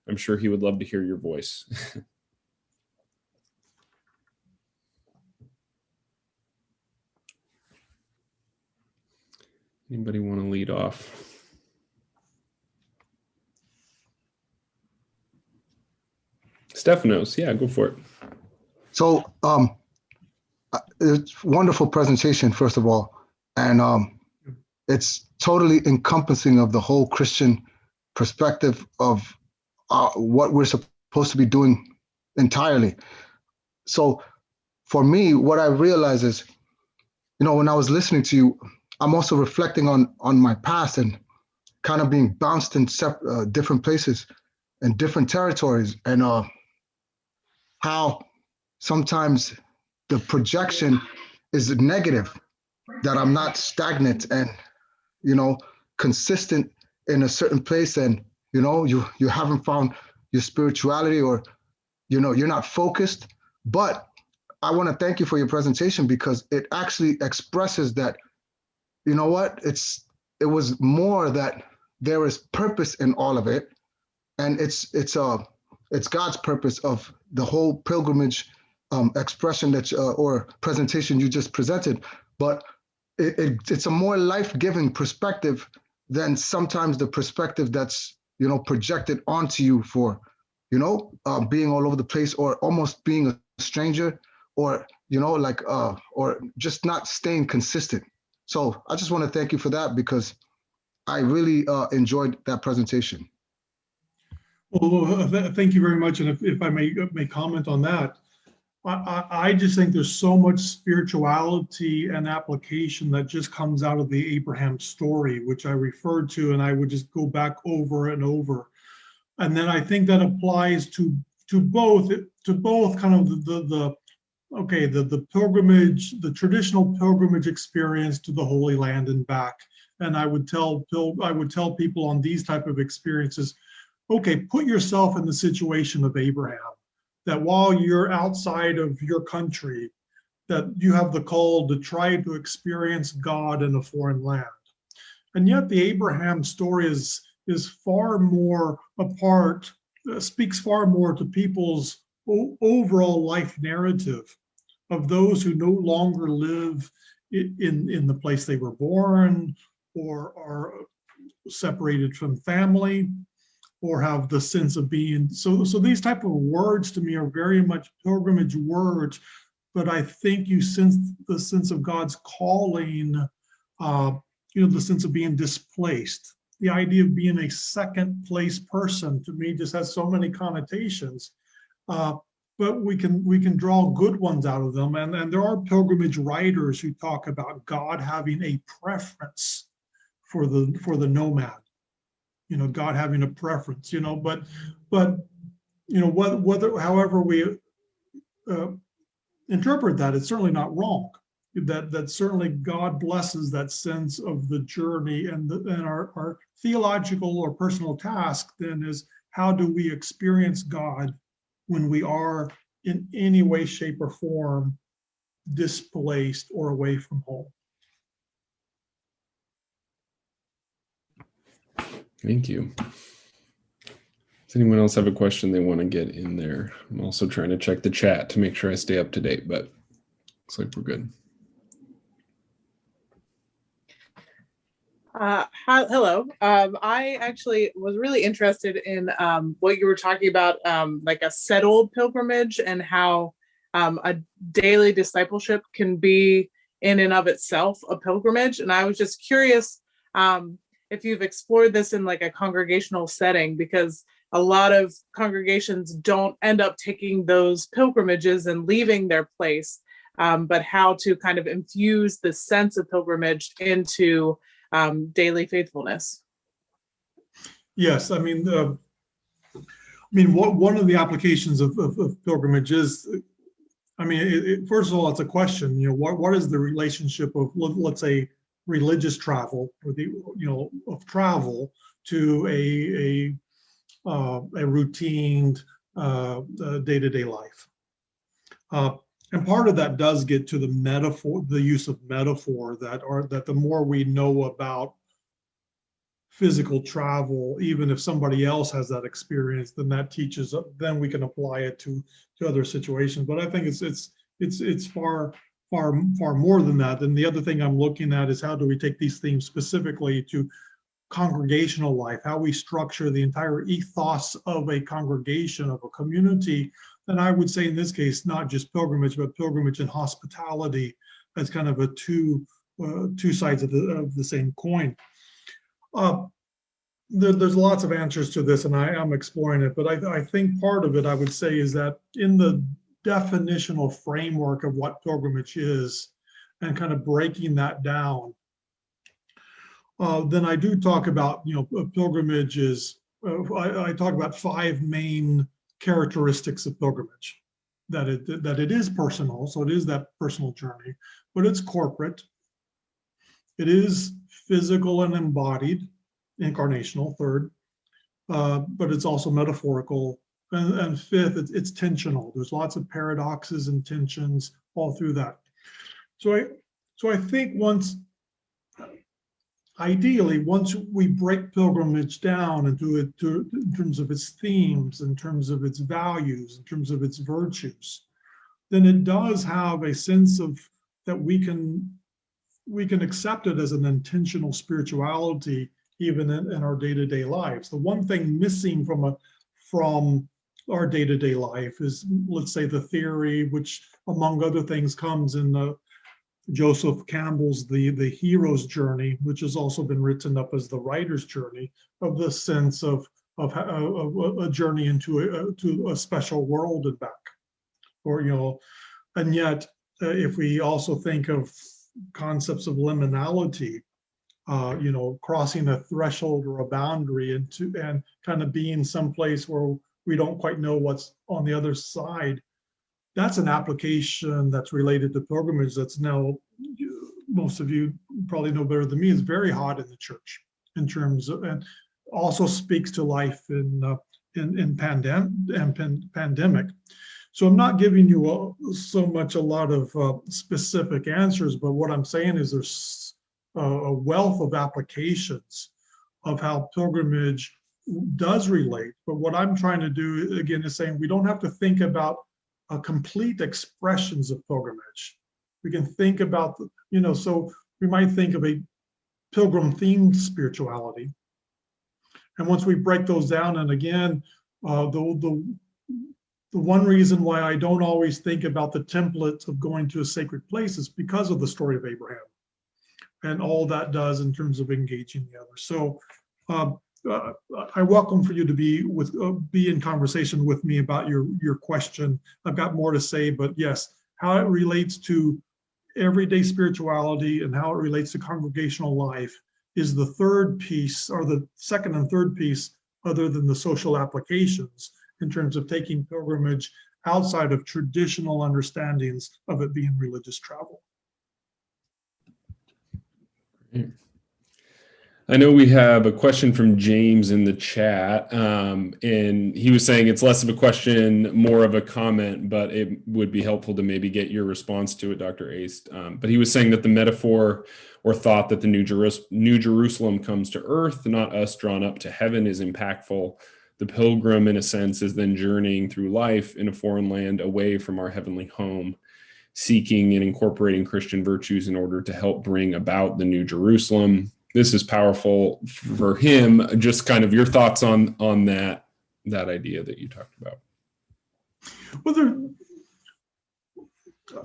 I'm sure he would love to hear your voice. Anybody want to lead off? Stephanos, yeah, go for it. So it's wonderful presentation, first of all, and it's totally encompassing of the whole Christian perspective of what we're supposed to be doing entirely. So for me, what I realize is, when I was listening to you, I'm also reflecting on my past and kind of being bounced in different places and different territories, and how sometimes the projection is negative, that I'm not stagnant and, consistent in a certain place, and, you haven't found your spirituality, or, you're not focused. But I want to thank you for your presentation, because it actually expresses that, it was more that there is purpose in all of it. And it's God's purpose of the whole pilgrimage expression or presentation you just presented. But it's a more life-giving perspective than sometimes the perspective that's, projected onto you for, being all over the place, or almost being a stranger, or, or just not staying consistent. So I just want to thank you for that, because I really enjoyed that presentation. Well, thank you very much. And if I may comment on that, I just think there's so much spirituality and application that just comes out of the Abraham story, which I referred to, and I would just go back over and over. And then I think that applies to both kind of the pilgrimage, the traditional pilgrimage experience to the Holy Land and back. And I would tell people on these type of experiences, okay, put yourself in the situation of Abraham, that while you're outside of your country, that you have the call to try to experience God in a foreign land. And yet the Abraham story is far more speaks far more to people's overall life narrative of those who no longer live in the place they were born, or are separated from family, or have the sense of being. So these type of words to me are very much pilgrimage words, but I think you sense the sense of God's calling, the sense of being displaced. The idea of being a second place person, to me, just has so many connotations. But we can draw good ones out of them. And there are pilgrimage writers who talk about God having a preference for the nomad. God having a preference, but however we interpret that, it's certainly not wrong. That certainly God blesses that sense of the journey, and our theological or personal task then is, how do we experience God when we are in any way, shape, or form displaced or away from home? Thank you. Does anyone else have a question they want to get in there? I'm also trying to check the chat to make sure I stay up to date, but looks like we're good. Hello. I actually was really interested in what you were talking about, like a settled pilgrimage, and how a daily discipleship can be in and of itself a pilgrimage. And I was just curious if you've explored this in like a congregational setting, because a lot of congregations don't end up taking those pilgrimages and leaving their place, but how to kind of infuse the sense of pilgrimage into daily faithfulness. Yes, one of the applications of pilgrimage is, first of all, it's a question. What is the relationship of, let's say, religious travel, or of travel to a routine day-to-day life? And part of that does get to the metaphor, the use of metaphor, that the more we know about physical travel, even if somebody else has that experience, then that teaches, then we can apply it to other situations. But I think it's far more than that. And the other thing I'm looking at is, how do we take these themes specifically to congregational life, how we structure the entire ethos of a congregation, of a community, then I would say in this case, not just pilgrimage, but pilgrimage and hospitality as kind of a two sides of the same coin. There's lots of answers to this, and I am exploring it, but I think part of it I would say is that in the definitional framework of what pilgrimage is and kind of breaking that down, then I do talk about, pilgrimage is, I talk about 5 main characteristics of pilgrimage. That it is personal, so it is that personal journey, but it's corporate. It is physical and embodied, incarnational, third, but it's also metaphorical. And fifth, it's tensional. There's lots of paradoxes and tensions all through that. So I think ideally, once we break pilgrimage down in terms of its themes, in terms of its values, in terms of its virtues, then it does have a sense of that we can accept it as an intentional spirituality even in our day-to-day lives. The one thing missing from our day-to-day life is, let's say, the theory, which among other things comes in Joseph Campbell's The Hero's Journey, which has also been written up as the writer's journey, of the sense of a journey into a special world and back. And yet, if we also think of concepts of liminality, crossing a threshold or a boundary and kind of being someplace where we don't quite know what's on the other side, that's an application that's related to pilgrimage that's now, most of you probably know better than me, is very hot in the church in terms of, and also speaks to life in pandemic. So I'm not giving you so much a lot of specific answers, but what I'm saying is there's a wealth of applications of how pilgrimage does relate. But what I'm trying to do, again, is saying we don't have to think about complete expressions of pilgrimage. We can think about, so we might think of a pilgrim-themed spirituality. And once we break those down, and again, the one reason why I don't always think about the template of going to a sacred place is because of the story of Abraham and all that does in terms of engaging the other. So I welcome for you to be in conversation with me about your question. I've got more to say, but yes, how it relates to everyday spirituality and how it relates to congregational life is the third piece, or the second and third piece, other than the social applications, in terms of taking pilgrimage outside of traditional understandings of it being religious travel. I know we have a question from James in the chat, and he was saying it's less of a question, more of a comment, but it would be helpful to maybe get your response to it, Dr. Aist. But he was saying that the metaphor or thought that the New Jerusalem comes to earth, not us drawn up to heaven, is impactful. The pilgrim, in a sense, is then journeying through life in a foreign land away from our heavenly home, seeking and incorporating Christian virtues in order to help bring about the New Jerusalem. This is powerful for him. Just kind of your thoughts on that idea that you talked about. Well,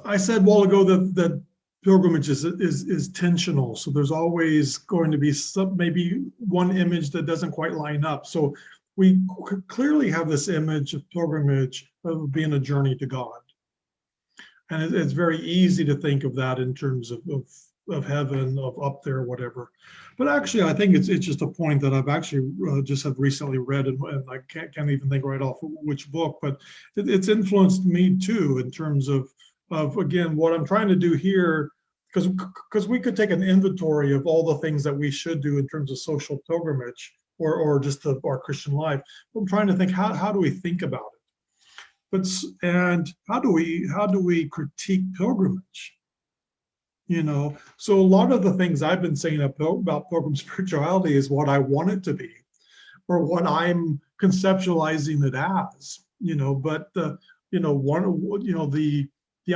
I said a while ago that pilgrimage is tensional. So there's always going to be maybe one image that doesn't quite line up. So we clearly have this image of pilgrimage of being a journey to God. And it's very easy to think of that in terms of heaven, of up there, whatever. But actually, I think it's just a point that I've actually just have recently read, and I can't even think right off which book, but it's influenced me too in terms of again, what I'm trying to do here, because we could take an inventory of all the things that we should do in terms of social pilgrimage or just our Christian life. I'm trying to think, how do we think about it? And how do we critique pilgrimage? So a lot of the things I've been saying about pilgrim spirituality is what I want it to be, or what I'm conceptualizing it as. But the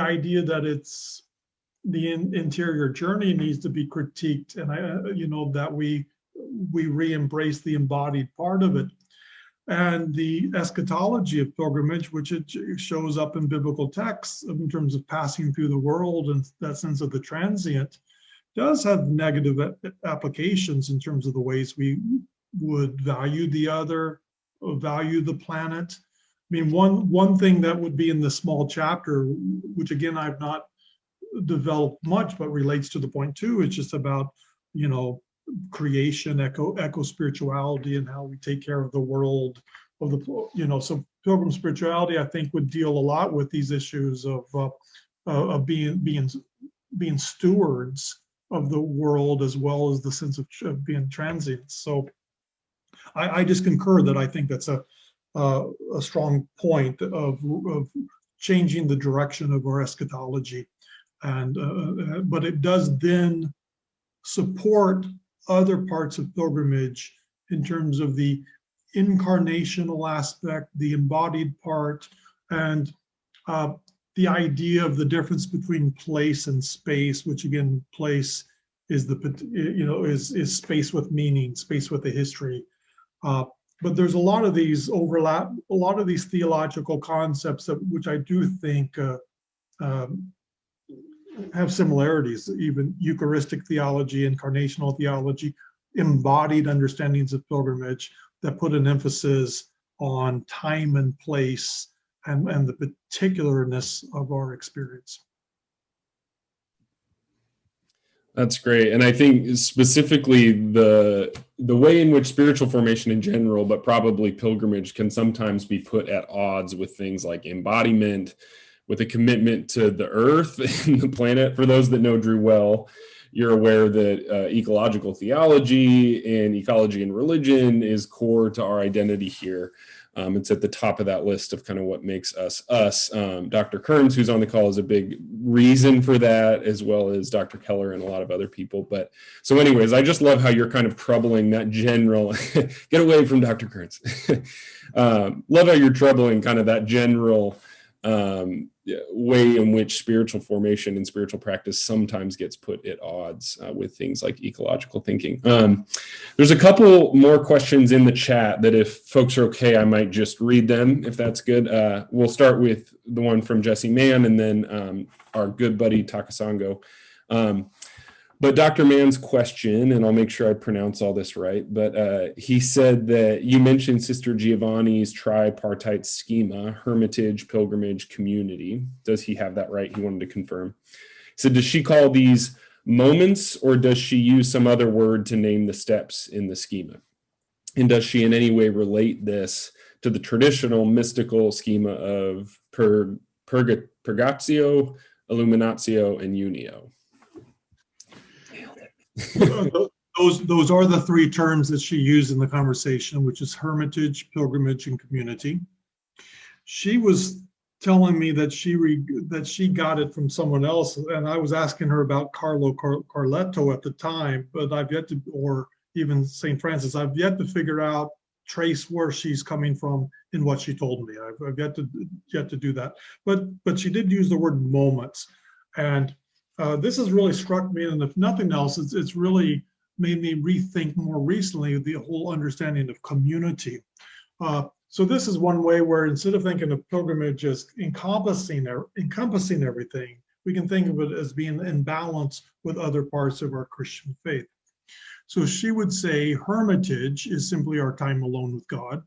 idea that it's the interior journey needs to be critiqued, and that we we re-embrace the embodied part of it. And the eschatology of pilgrimage, which it shows up in biblical texts in terms of passing through the world and that sense of the transient, does have negative applications in terms of the ways we would value the other, value the planet. I mean, one thing that would be in the small chapter, which again, I've not developed much, but relates to the point too, it's just about, creation, eco spirituality, and how we take care of the world of the, so pilgrim spirituality, I think, would deal a lot with these issues of being stewards of the world, as well as the sense of being transient. So I just concur that I think that's a strong point of changing the direction of our eschatology, and but it does then support other parts of pilgrimage in terms of the incarnational aspect, the embodied part, and the idea of the difference between place and space, which again, place is is space with meaning, space with a history. But there's a lot of these overlap, a lot of these theological concepts which I do think have similarities, even Eucharistic theology, incarnational theology, embodied understandings of pilgrimage that put an emphasis on time and place and the particularness of our experience. That's great. And I think specifically the way in which spiritual formation in general, but probably pilgrimage, can sometimes be put at odds with things like embodiment, with a commitment to the earth and the planet. For those that know Drew well, you're aware that ecological theology and ecology and religion is core to our identity here. It's at the top of that list of kind of what makes us us. Dr. Kearns, who's on the call, is a big reason for that, as well as Dr. Keller and a lot of other people. But so anyways, I just love how you're kind of troubling that general, get away from Dr. Kearns. Love how you're troubling kind of that general way in which spiritual formation and spiritual practice sometimes gets put at odds with things like ecological thinking. There's a couple more questions in the chat that, if folks are okay, I might just read them, if that's good. We'll start with the one from Jesse Mann, and then our good buddy Takasango. But Dr. Mann's question, and I'll make sure I pronounce all this right, but he said that you mentioned Sister Giovanni's tripartite schema, hermitage, pilgrimage, community. Does he have that right? He wanted to confirm. He said, does she call these moments, or does she use some other word to name the steps in the schema? And does she in any way relate this to the traditional mystical schema of purgatio, illuminatio, and unio? Those are the three terms that she used in the conversation, which is hermitage, pilgrimage, and community. She was telling me that she got it from someone else, and I was asking her about Carlo Carletto at the time, but I've yet to, or even St. Francis, I've yet to figure out, trace where she's coming from in what she told me. I've yet to do that, but she did use the word moments, and this has really struck me, and if nothing else, it's really made me rethink more recently the whole understanding of community. So this is one way where, instead of thinking of pilgrimage as encompassing everything, we can think of it as being in balance with other parts of our Christian faith. So she would say hermitage is simply our time alone with God.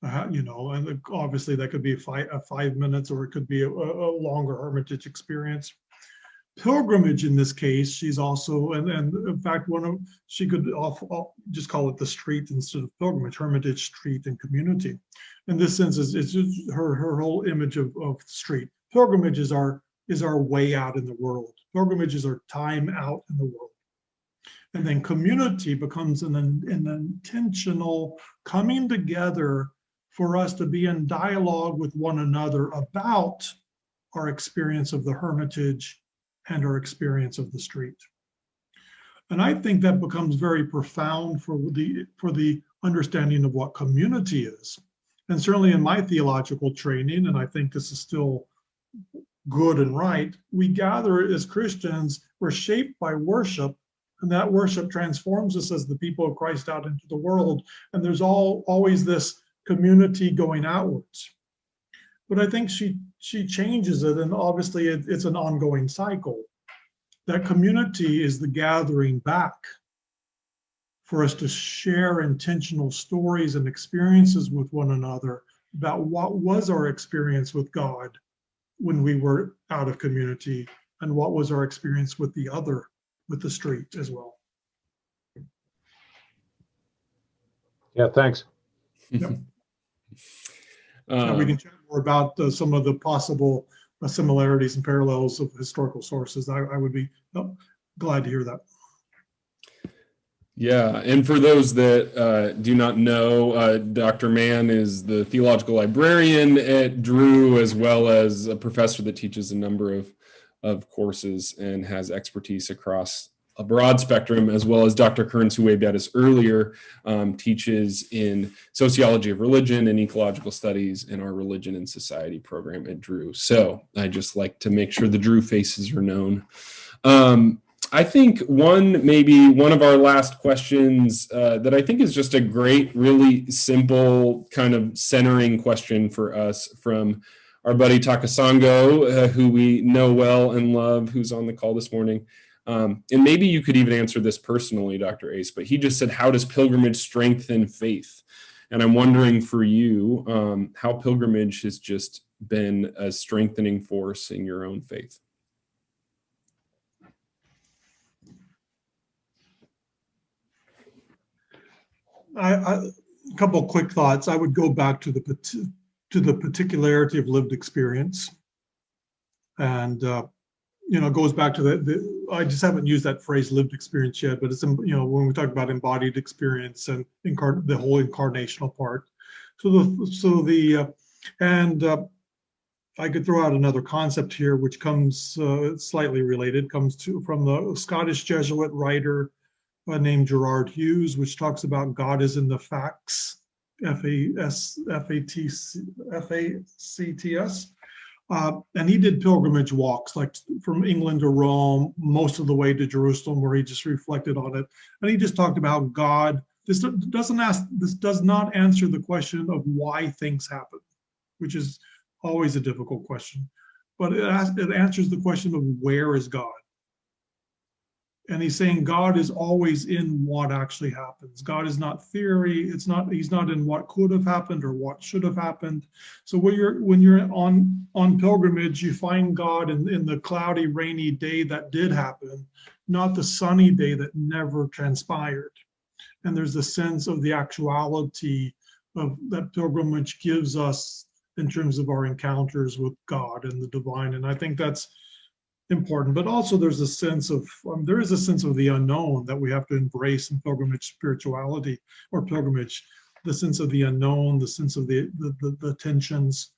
And obviously that could be 5 minutes, or it could be a longer hermitage experience. Pilgrimage, in this case, she's also, and in fact, she could just call it the street instead of pilgrimage, hermitage, street, and community. In this sense, it's just her whole image of street. Pilgrimage is our way out in the world. Pilgrimage is our time out in the world. And then community becomes an intentional coming together for us to be in dialogue with one another about our experience of the hermitage and our experience of the street. And I think that becomes very profound for the understanding of what community is. And certainly in my theological training, and I think this is still good and right, we gather as Christians, we're shaped by worship, And that worship transforms us as the people of Christ out into the world. And there's always this community going outwards. But I think she changes it, and obviously it's an ongoing cycle. That community is the gathering back for us to share intentional stories and experiences with one another about what was our experience with God when we were out of community, and what was our experience with the other, with the street as well. Yeah, thanks. Yep. And we can chat more about some of the possible similarities and parallels of historical sources. I would be glad to hear that. Yeah, and for those that do not know, Dr. Mann is the theological librarian at Drew, as well as a professor that teaches a number of courses and has expertise across a broad spectrum, as well as Dr. Kearns, who waved at us earlier, teaches in sociology of religion and ecological studies in our religion and society program at Drew. So I just like to make sure the Drew faces are known. I think maybe one of our last questions that I think is just a great, really simple kind of centering question for us from our buddy Takasango, who we know well and love, who's on the call this morning. And maybe you could even answer this personally, Dr. Aist, but he just said, how does pilgrimage strengthen faith? And I'm wondering for you, how pilgrimage has just been a strengthening force in your own faith. A couple of quick thoughts. I would go back to the particularity of lived experience, and it goes back to I just haven't used that phrase lived experience yet, but it's when we talk about embodied experience and the whole incarnational part. I could throw out another concept here, which comes slightly related, from the Scottish Jesuit writer named Gerard Hughes, which talks about God is in the facts, F-A-C-T-S. And he did pilgrimage walks, like from England to Rome, most of the way to Jerusalem, where he just reflected on it. And he just talked about God. This does not answer the question of why things happen, which is always a difficult question. But it answers the question of where is God? And he's saying God is always in what actually happens. God is not theory. He's not in what could have happened or what should have happened. So when you're on pilgrimage, you find God in the cloudy, rainy day that did happen, not the sunny day that never transpired. And there's a sense of the actuality of that pilgrimage gives us in terms of our encounters with God and the divine. And I think that's important, but also there is a sense of the unknown that we have to embrace in pilgrimage spirituality or pilgrimage, the sense of the unknown, the sense of the tensions,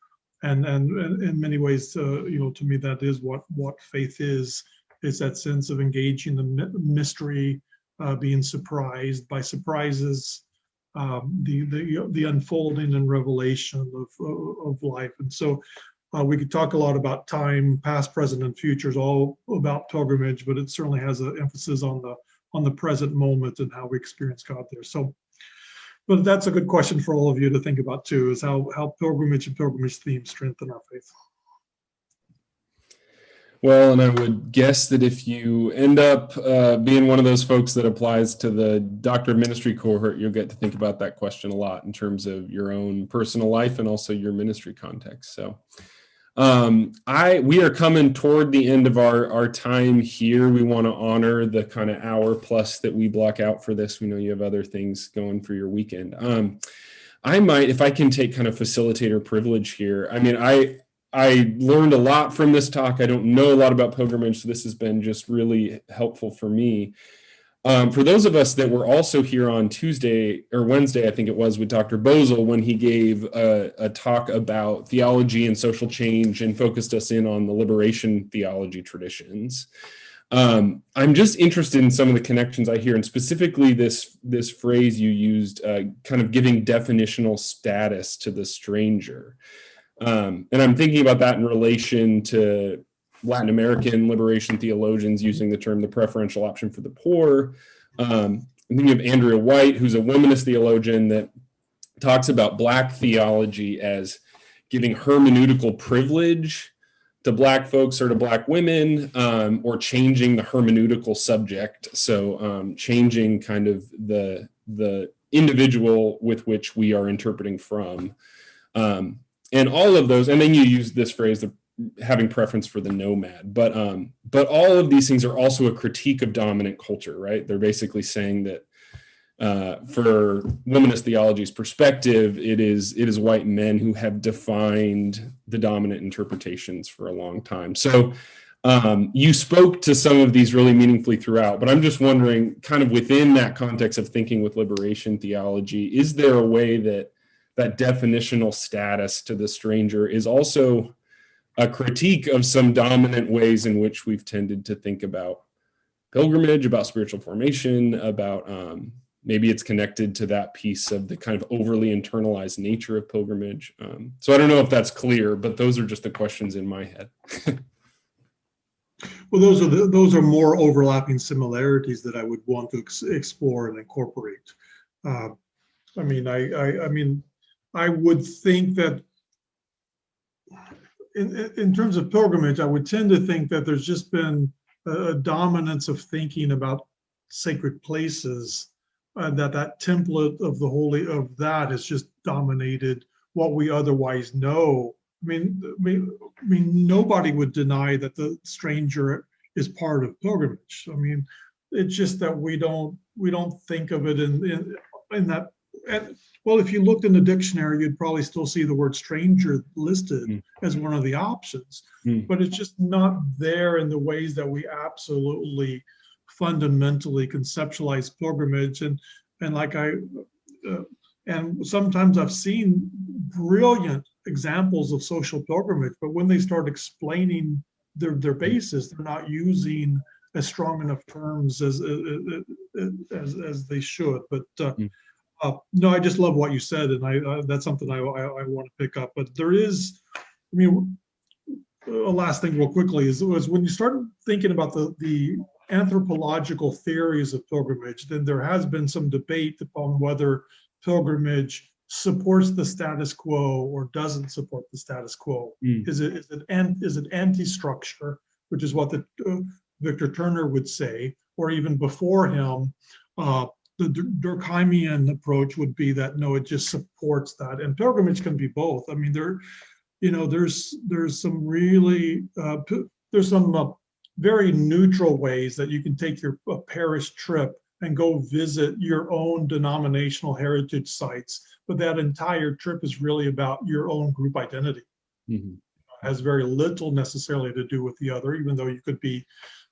and in many ways, to me, that is what faith is that sense of engaging the mystery, being surprised by surprises, the unfolding and revelation of life. And so we could talk a lot about time, past, present, and future, is all about pilgrimage, but it certainly has an emphasis on the present moment and how we experience God there. So, but that's a good question for all of you to think about too, is how pilgrimage and pilgrimage themes strengthen our faith. Well, and I would guess that if you end up being one of those folks that applies to the doctor of ministry cohort, you'll get to think about that question a lot in terms of your own personal life and also your ministry context. So we are coming toward the end of our time here. We want to honor the kind of hour plus that we block out for this. We know you have other things going for your weekend. I might, if I can take kind of facilitator privilege here. I mean, I learned a lot from this talk. I don't know a lot about pilgrimage, so this has been just really helpful for me. For those of us that were also here on Tuesday or Wednesday, I think it was, with Dr. Bozel, when he gave a talk about theology and social change and focused us in on the liberation theology traditions. I'm just interested in some of the connections I hear, and specifically this phrase you used, kind of giving definitional status to the stranger. And I'm thinking about that in relation to Latin American liberation theologians using the term the preferential option for the poor. I'm thinking of Andrea White, who's a womanist theologian that talks about Black theology as giving hermeneutical privilege to Black folks or to Black women, or changing the hermeneutical subject. So changing kind of the individual with which we are interpreting from. And all of those, and then you use this phrase, the having preference for the nomad, but all of these things are also a critique of dominant culture, right? They're basically saying that for womanist theology's perspective, it is white men who have defined the dominant interpretations for a long time. So you spoke to some of these really meaningfully throughout, but I'm just wondering, kind of within that context of thinking with liberation theology, is there a way that definitional status to the stranger is also a critique of some dominant ways in which we've tended to think about pilgrimage, about spiritual formation, about maybe it's connected to that piece of the kind of overly internalized nature of pilgrimage. So I don't know if that's clear, but those are just the questions in my head. Well, those are more overlapping similarities that I would want to explore and incorporate. I would think that in terms of pilgrimage, I would tend to think that there's just been a dominance of thinking about sacred places, that template of the holy of that has just dominated what we otherwise know. I mean, nobody would deny that the stranger is part of pilgrimage. I mean, it's just that we don't think of it in that. And, well, if you looked in the dictionary, you'd probably still see the word stranger listed as one of the options, but it's just not there in the ways that we absolutely fundamentally conceptualize pilgrimage. And sometimes I've seen brilliant examples of social pilgrimage, but when they start explaining their basis, they're not using as strong enough terms as they should. But no, I just love what you said, and that's something I want to pick up. But there is, a last thing real quickly is when you start thinking about the anthropological theories of pilgrimage, then there has been some debate upon whether pilgrimage supports the status quo or doesn't support the status quo. Is it anti-structure, which is what Victor Turner would say, or even before him, the Durkheimian approach would be that no, it just supports that. And pilgrimage can be both. I mean, there's some really there's some very neutral ways that you can take your parish trip and go visit your own denominational heritage sites, but that entire trip is really about your own group identity. It has very little necessarily to do with the other, even though you could be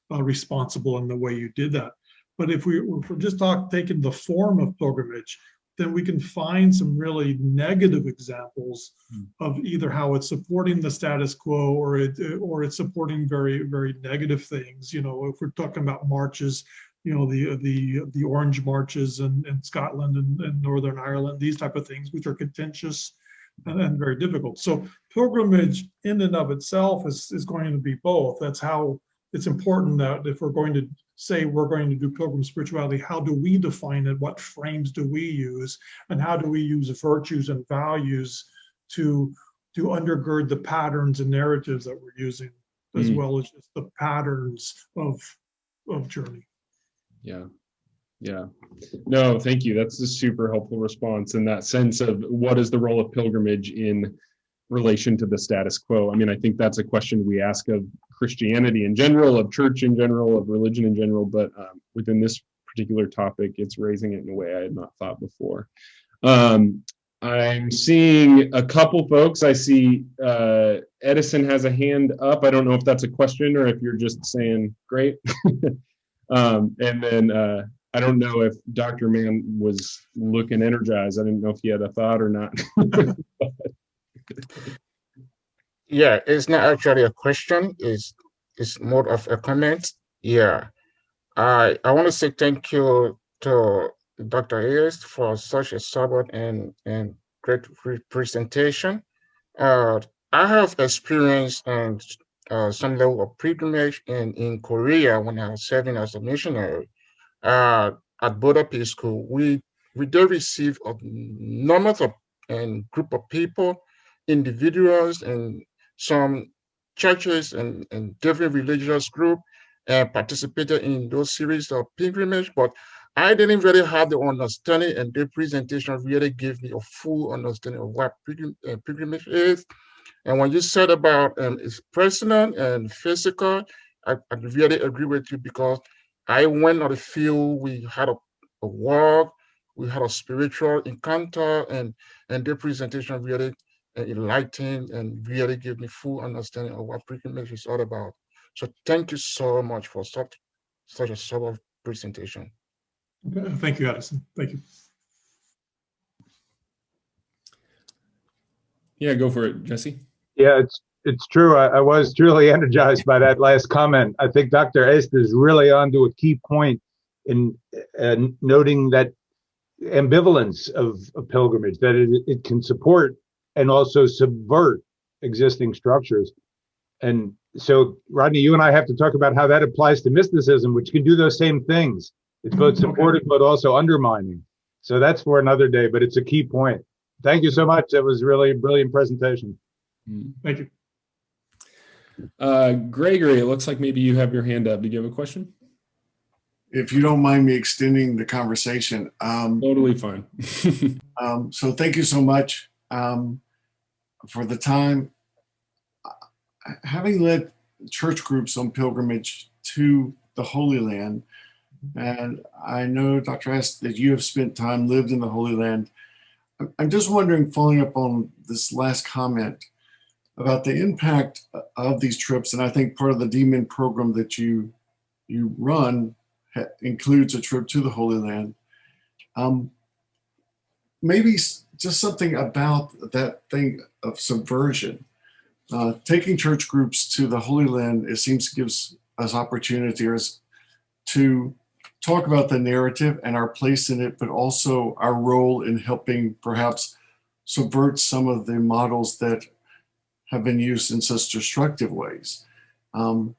responsible in the way you did that. But if we're just taking the form of pilgrimage, then we can find some really negative examples of either how it's supporting the status quo or it's supporting very, very negative things. If we're talking about marches, the orange marches in Scotland and Northern Ireland, these type of things, which are contentious and very difficult. So pilgrimage in and of itself is going to be both. That's how it's important that if we're going to say we're going to do pilgrim spirituality, how do we define it? What frames do we use? And how do we use virtues and values to undergird the patterns and narratives that we're using, as well as just the patterns of journey? Yeah. No, thank you. That's a super helpful response in that sense of what is the role of pilgrimage in relation to the status quo. I mean, I think that's a question we ask of Christianity in general, of church in general, of religion in general, but within this particular topic, it's raising it in a way I had not thought before. I'm seeing a couple folks. I see Edison has a hand up. I don't know if that's a question or if you're just saying great. And then I don't know if Dr. Mann was looking energized. I didn't know if he had a thought or not. Yeah, it's not actually a question. It's more of a comment. Yeah, I want to say thank you to Dr. Aist for such a sober and great presentation. I have experience and some level of pilgrimage in Korea when I was serving as a missionary at Buddha School. We did receive a numbers of and group of people, individuals, and some churches and different religious group participated in those series of pilgrimage, but I didn't really have the understanding, and the presentation really gave me a full understanding of what pilgrimage is. And when you said about it's personal and physical, I really agree with you, because I went on the field, we had a walk, we had a spiritual encounter, and the presentation really enlightened and really gave me full understanding of what pilgrimage is all about. So thank you so much for such a solid presentation. Okay. Thank you, Addison. Thank you. Yeah, go for it, Jesse. Yeah, it's true. I was truly energized by that last comment. I think Dr. Aist is really onto a key point in noting that ambivalence of pilgrimage, that it can support and also subvert existing structures. And so, Rodney, you and I have to talk about how that applies to mysticism, which can do those same things. It's both supportive, but also undermining. So that's for another day, but it's a key point. Thank you so much. That was really a brilliant presentation. Thank you. Gregory, it looks like maybe you have your hand up. Do you have a question? If you don't mind me extending the conversation. Totally fine. So thank you so much for the time. Having led church groups on pilgrimage to the Holy Land, and I know, Dr. Aist, that you have spent time, lived in the Holy Land. I'm just wondering, following up on this last comment about the impact of these trips, and I think part of the DMIN program that you run includes a trip to the Holy Land. Maybe just something about that thing of subversion. Taking church groups to the Holy Land, it seems gives us opportunities to talk about the narrative and our place in it, but also our role in helping perhaps subvert some of the models that have been used in such destructive ways. And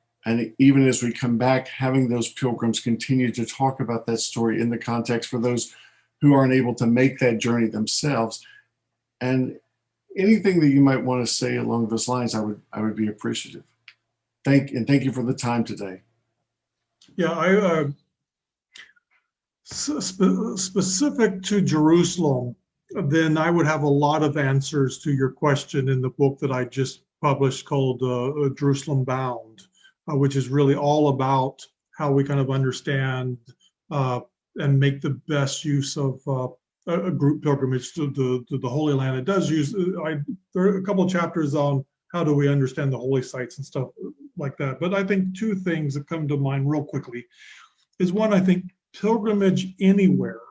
even as we come back, having those pilgrims continue to talk about that story in the context for those who aren't able to make that journey themselves. And anything that you might want to say along those lines, I would be appreciative. Thank you for the time today. Yeah, specific to Jerusalem, then I would have a lot of answers to your question in the book that I just published called Jerusalem Bound, which is really all about how we kind of understand and make the best use of a group pilgrimage to the Holy Land. It does use, there are a couple of chapters on how do we understand the holy sites and stuff like that. But I think two things that come to mind real quickly is one, I think pilgrimage anywhere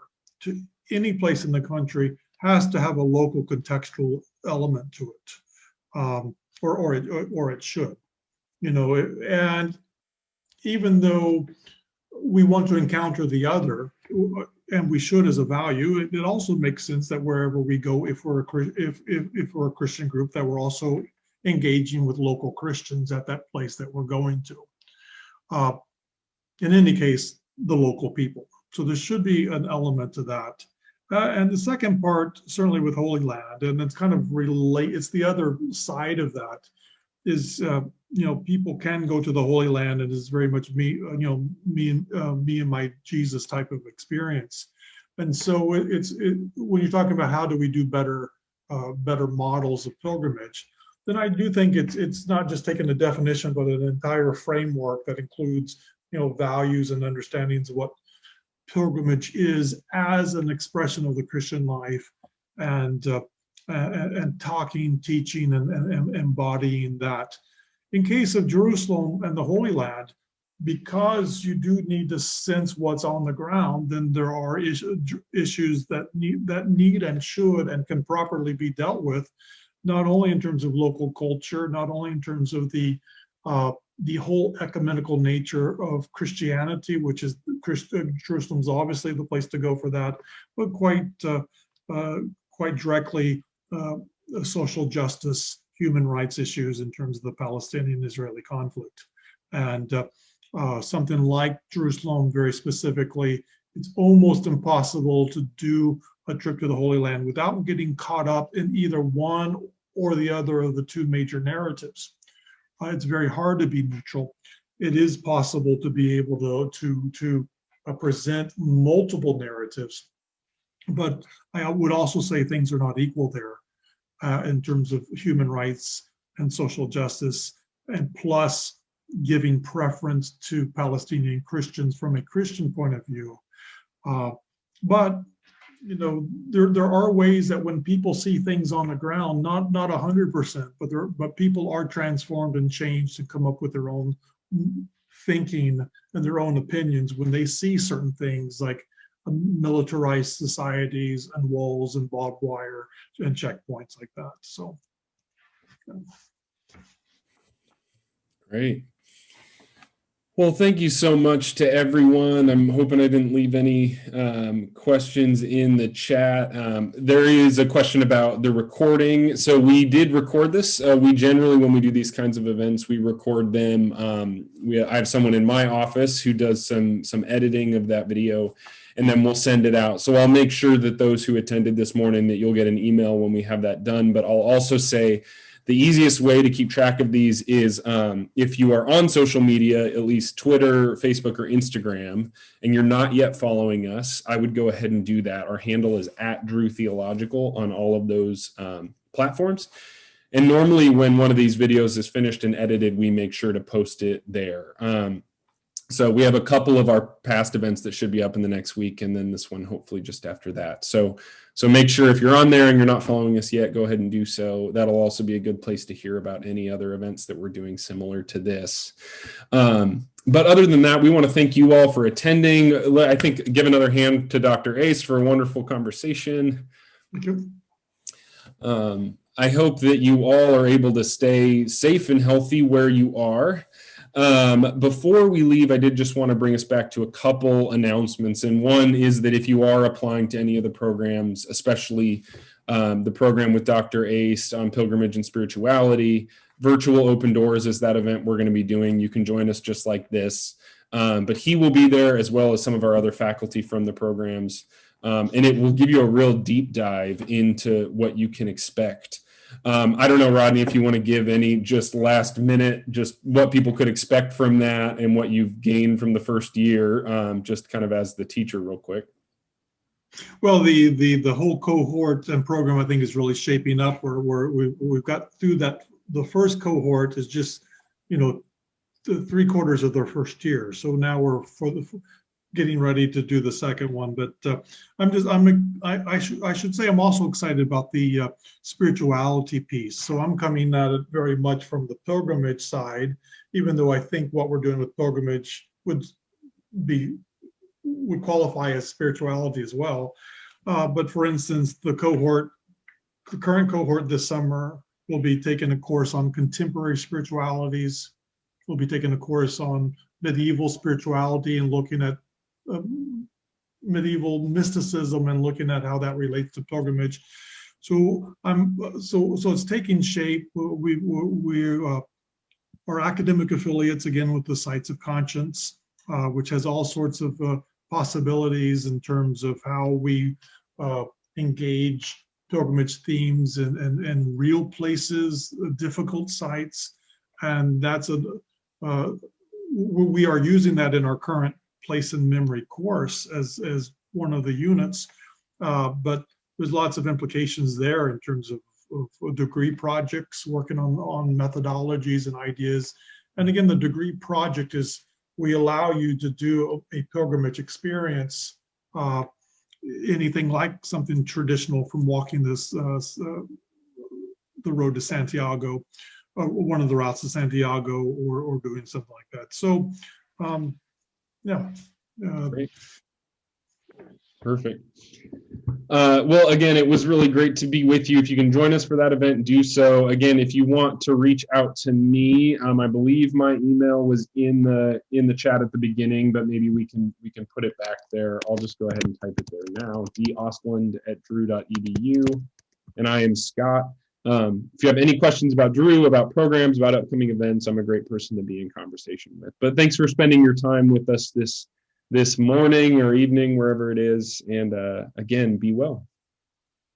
to any place in the country has to have a local contextual element to it, or it should, you know. And even though we want to encounter the other, and we should as a value, it also makes sense that wherever we go, if we're a Christian group, that we're also engaging with local Christians at that place that we're going to. In any case, the local people. So there should be an element to that. And the second part, certainly with Holy Land, and it's kind of it's the other side of that, is people can go to the Holy Land, and it's very much me and my Jesus type of experience. And so when you're talking about how do we do better models of pilgrimage, then I do think it's not just taking a definition, but an entire framework that includes values and understandings of what pilgrimage is as an expression of the Christian life, and talking, teaching, and embodying that. In case of Jerusalem and the Holy Land, because you do need to sense what's on the ground, then there are issues that need and should and can properly be dealt with, not only in terms of local culture, not only in terms of the whole ecumenical nature of Christianity, which is Jerusalem's obviously the place to go for that, but quite directly social justice human rights issues in terms of the Palestinian-Israeli conflict. And something like Jerusalem, very specifically, it's almost impossible to do a trip to the Holy Land without getting caught up in either one or the other of the two major narratives. It's very hard to be neutral. It is possible to be able to present multiple narratives, but I would also say things are not equal there in terms of human rights and social justice, and plus giving preference to Palestinian Christians from a Christian point of view. But you know, there are ways that when people see things on the ground, not 100%, but people are transformed and changed and come up with their own thinking and their own opinions when they see certain things like militarized societies and walls and barbed wire and checkpoints like that. So, yeah. Great. Well, thank you so much to everyone. I'm hoping I didn't leave any questions in the chat. There is a question about the recording. So we did record this. We generally, when we do these kinds of events, we record them. I have someone in my office who does some editing of that video, and then we'll send it out. So I'll make sure that those who attended this morning, that you'll get an email when we have that done. But I'll also say, the easiest way to keep track of these is if you are on social media, at least Twitter, Facebook, or Instagram, and you're not yet following us, I would go ahead and do that. Our handle is @DrewTheological on all of those platforms. And normally when one of these videos is finished and edited, we make sure to post it there. So we have a couple of our past events that should be up in the next week, and then this one hopefully just after that. So make sure if you're on there and you're not following us yet, go ahead and do so. That'll also be a good place to hear about any other events that we're doing similar to this. But other than that, we want to thank you all for attending. I think give another hand to Dr. Aist for a wonderful conversation. Thank you. I hope that you all are able to stay safe and healthy where you are. Before we leave, I did just want to bring us back to a couple announcements. And one is that if you are applying to any of the programs, especially the program with Dr. Aist on pilgrimage and spirituality, Virtual Open Doors is that event we're going to be doing. You can join us just like this. But he will be there as well as some of our other faculty from the programs. And it will give you a real deep dive into what you can expect. I don't know, Rodney, if you want to give any just last minute, just what people could expect from that and what you've gained from the first year, just kind of as the teacher real quick. Well, the whole cohort and program, I think, is really shaping up where we've got through that. The first cohort is just, you know, the 3/4 of their first year. So now we're getting ready to do the second one, but I should say I'm also excited about the spirituality piece. So I'm coming at it very much from the pilgrimage side, even though I think what we're doing with pilgrimage would qualify as spirituality as well. But for instance, the current cohort this summer will be taking a course on contemporary spiritualities. We'll be taking a course on medieval spirituality and looking at medieval mysticism and looking at how that relates to pilgrimage. So it's taking shape. We are academic affiliates again with the Sites of Conscience, which has all sorts of possibilities in terms of how we engage pilgrimage themes and real places, difficult sites, and that's we are using that in our current place and memory course as one of the units, but there's lots of implications there in terms of degree projects, working on methodologies and ideas. And again, the degree project is we allow you to do a pilgrimage experience, anything like something traditional from walking this the road to Santiago, one of the routes to Santiago, or doing something like that. So yeah. Great. Perfect. Well, again, it was really great to be with you. If you can join us for that event, do so. Again, if you want to reach out to me, I believe my email was in the chat at the beginning, but maybe we can put it back there. I'll just go ahead and type it there now. dausland@drew.edu. And I am Scott If you have any questions about Drew, about programs, about upcoming events, I'm a great person to be in conversation with. But thanks for spending your time with us this morning or evening, wherever it is. And again, be well.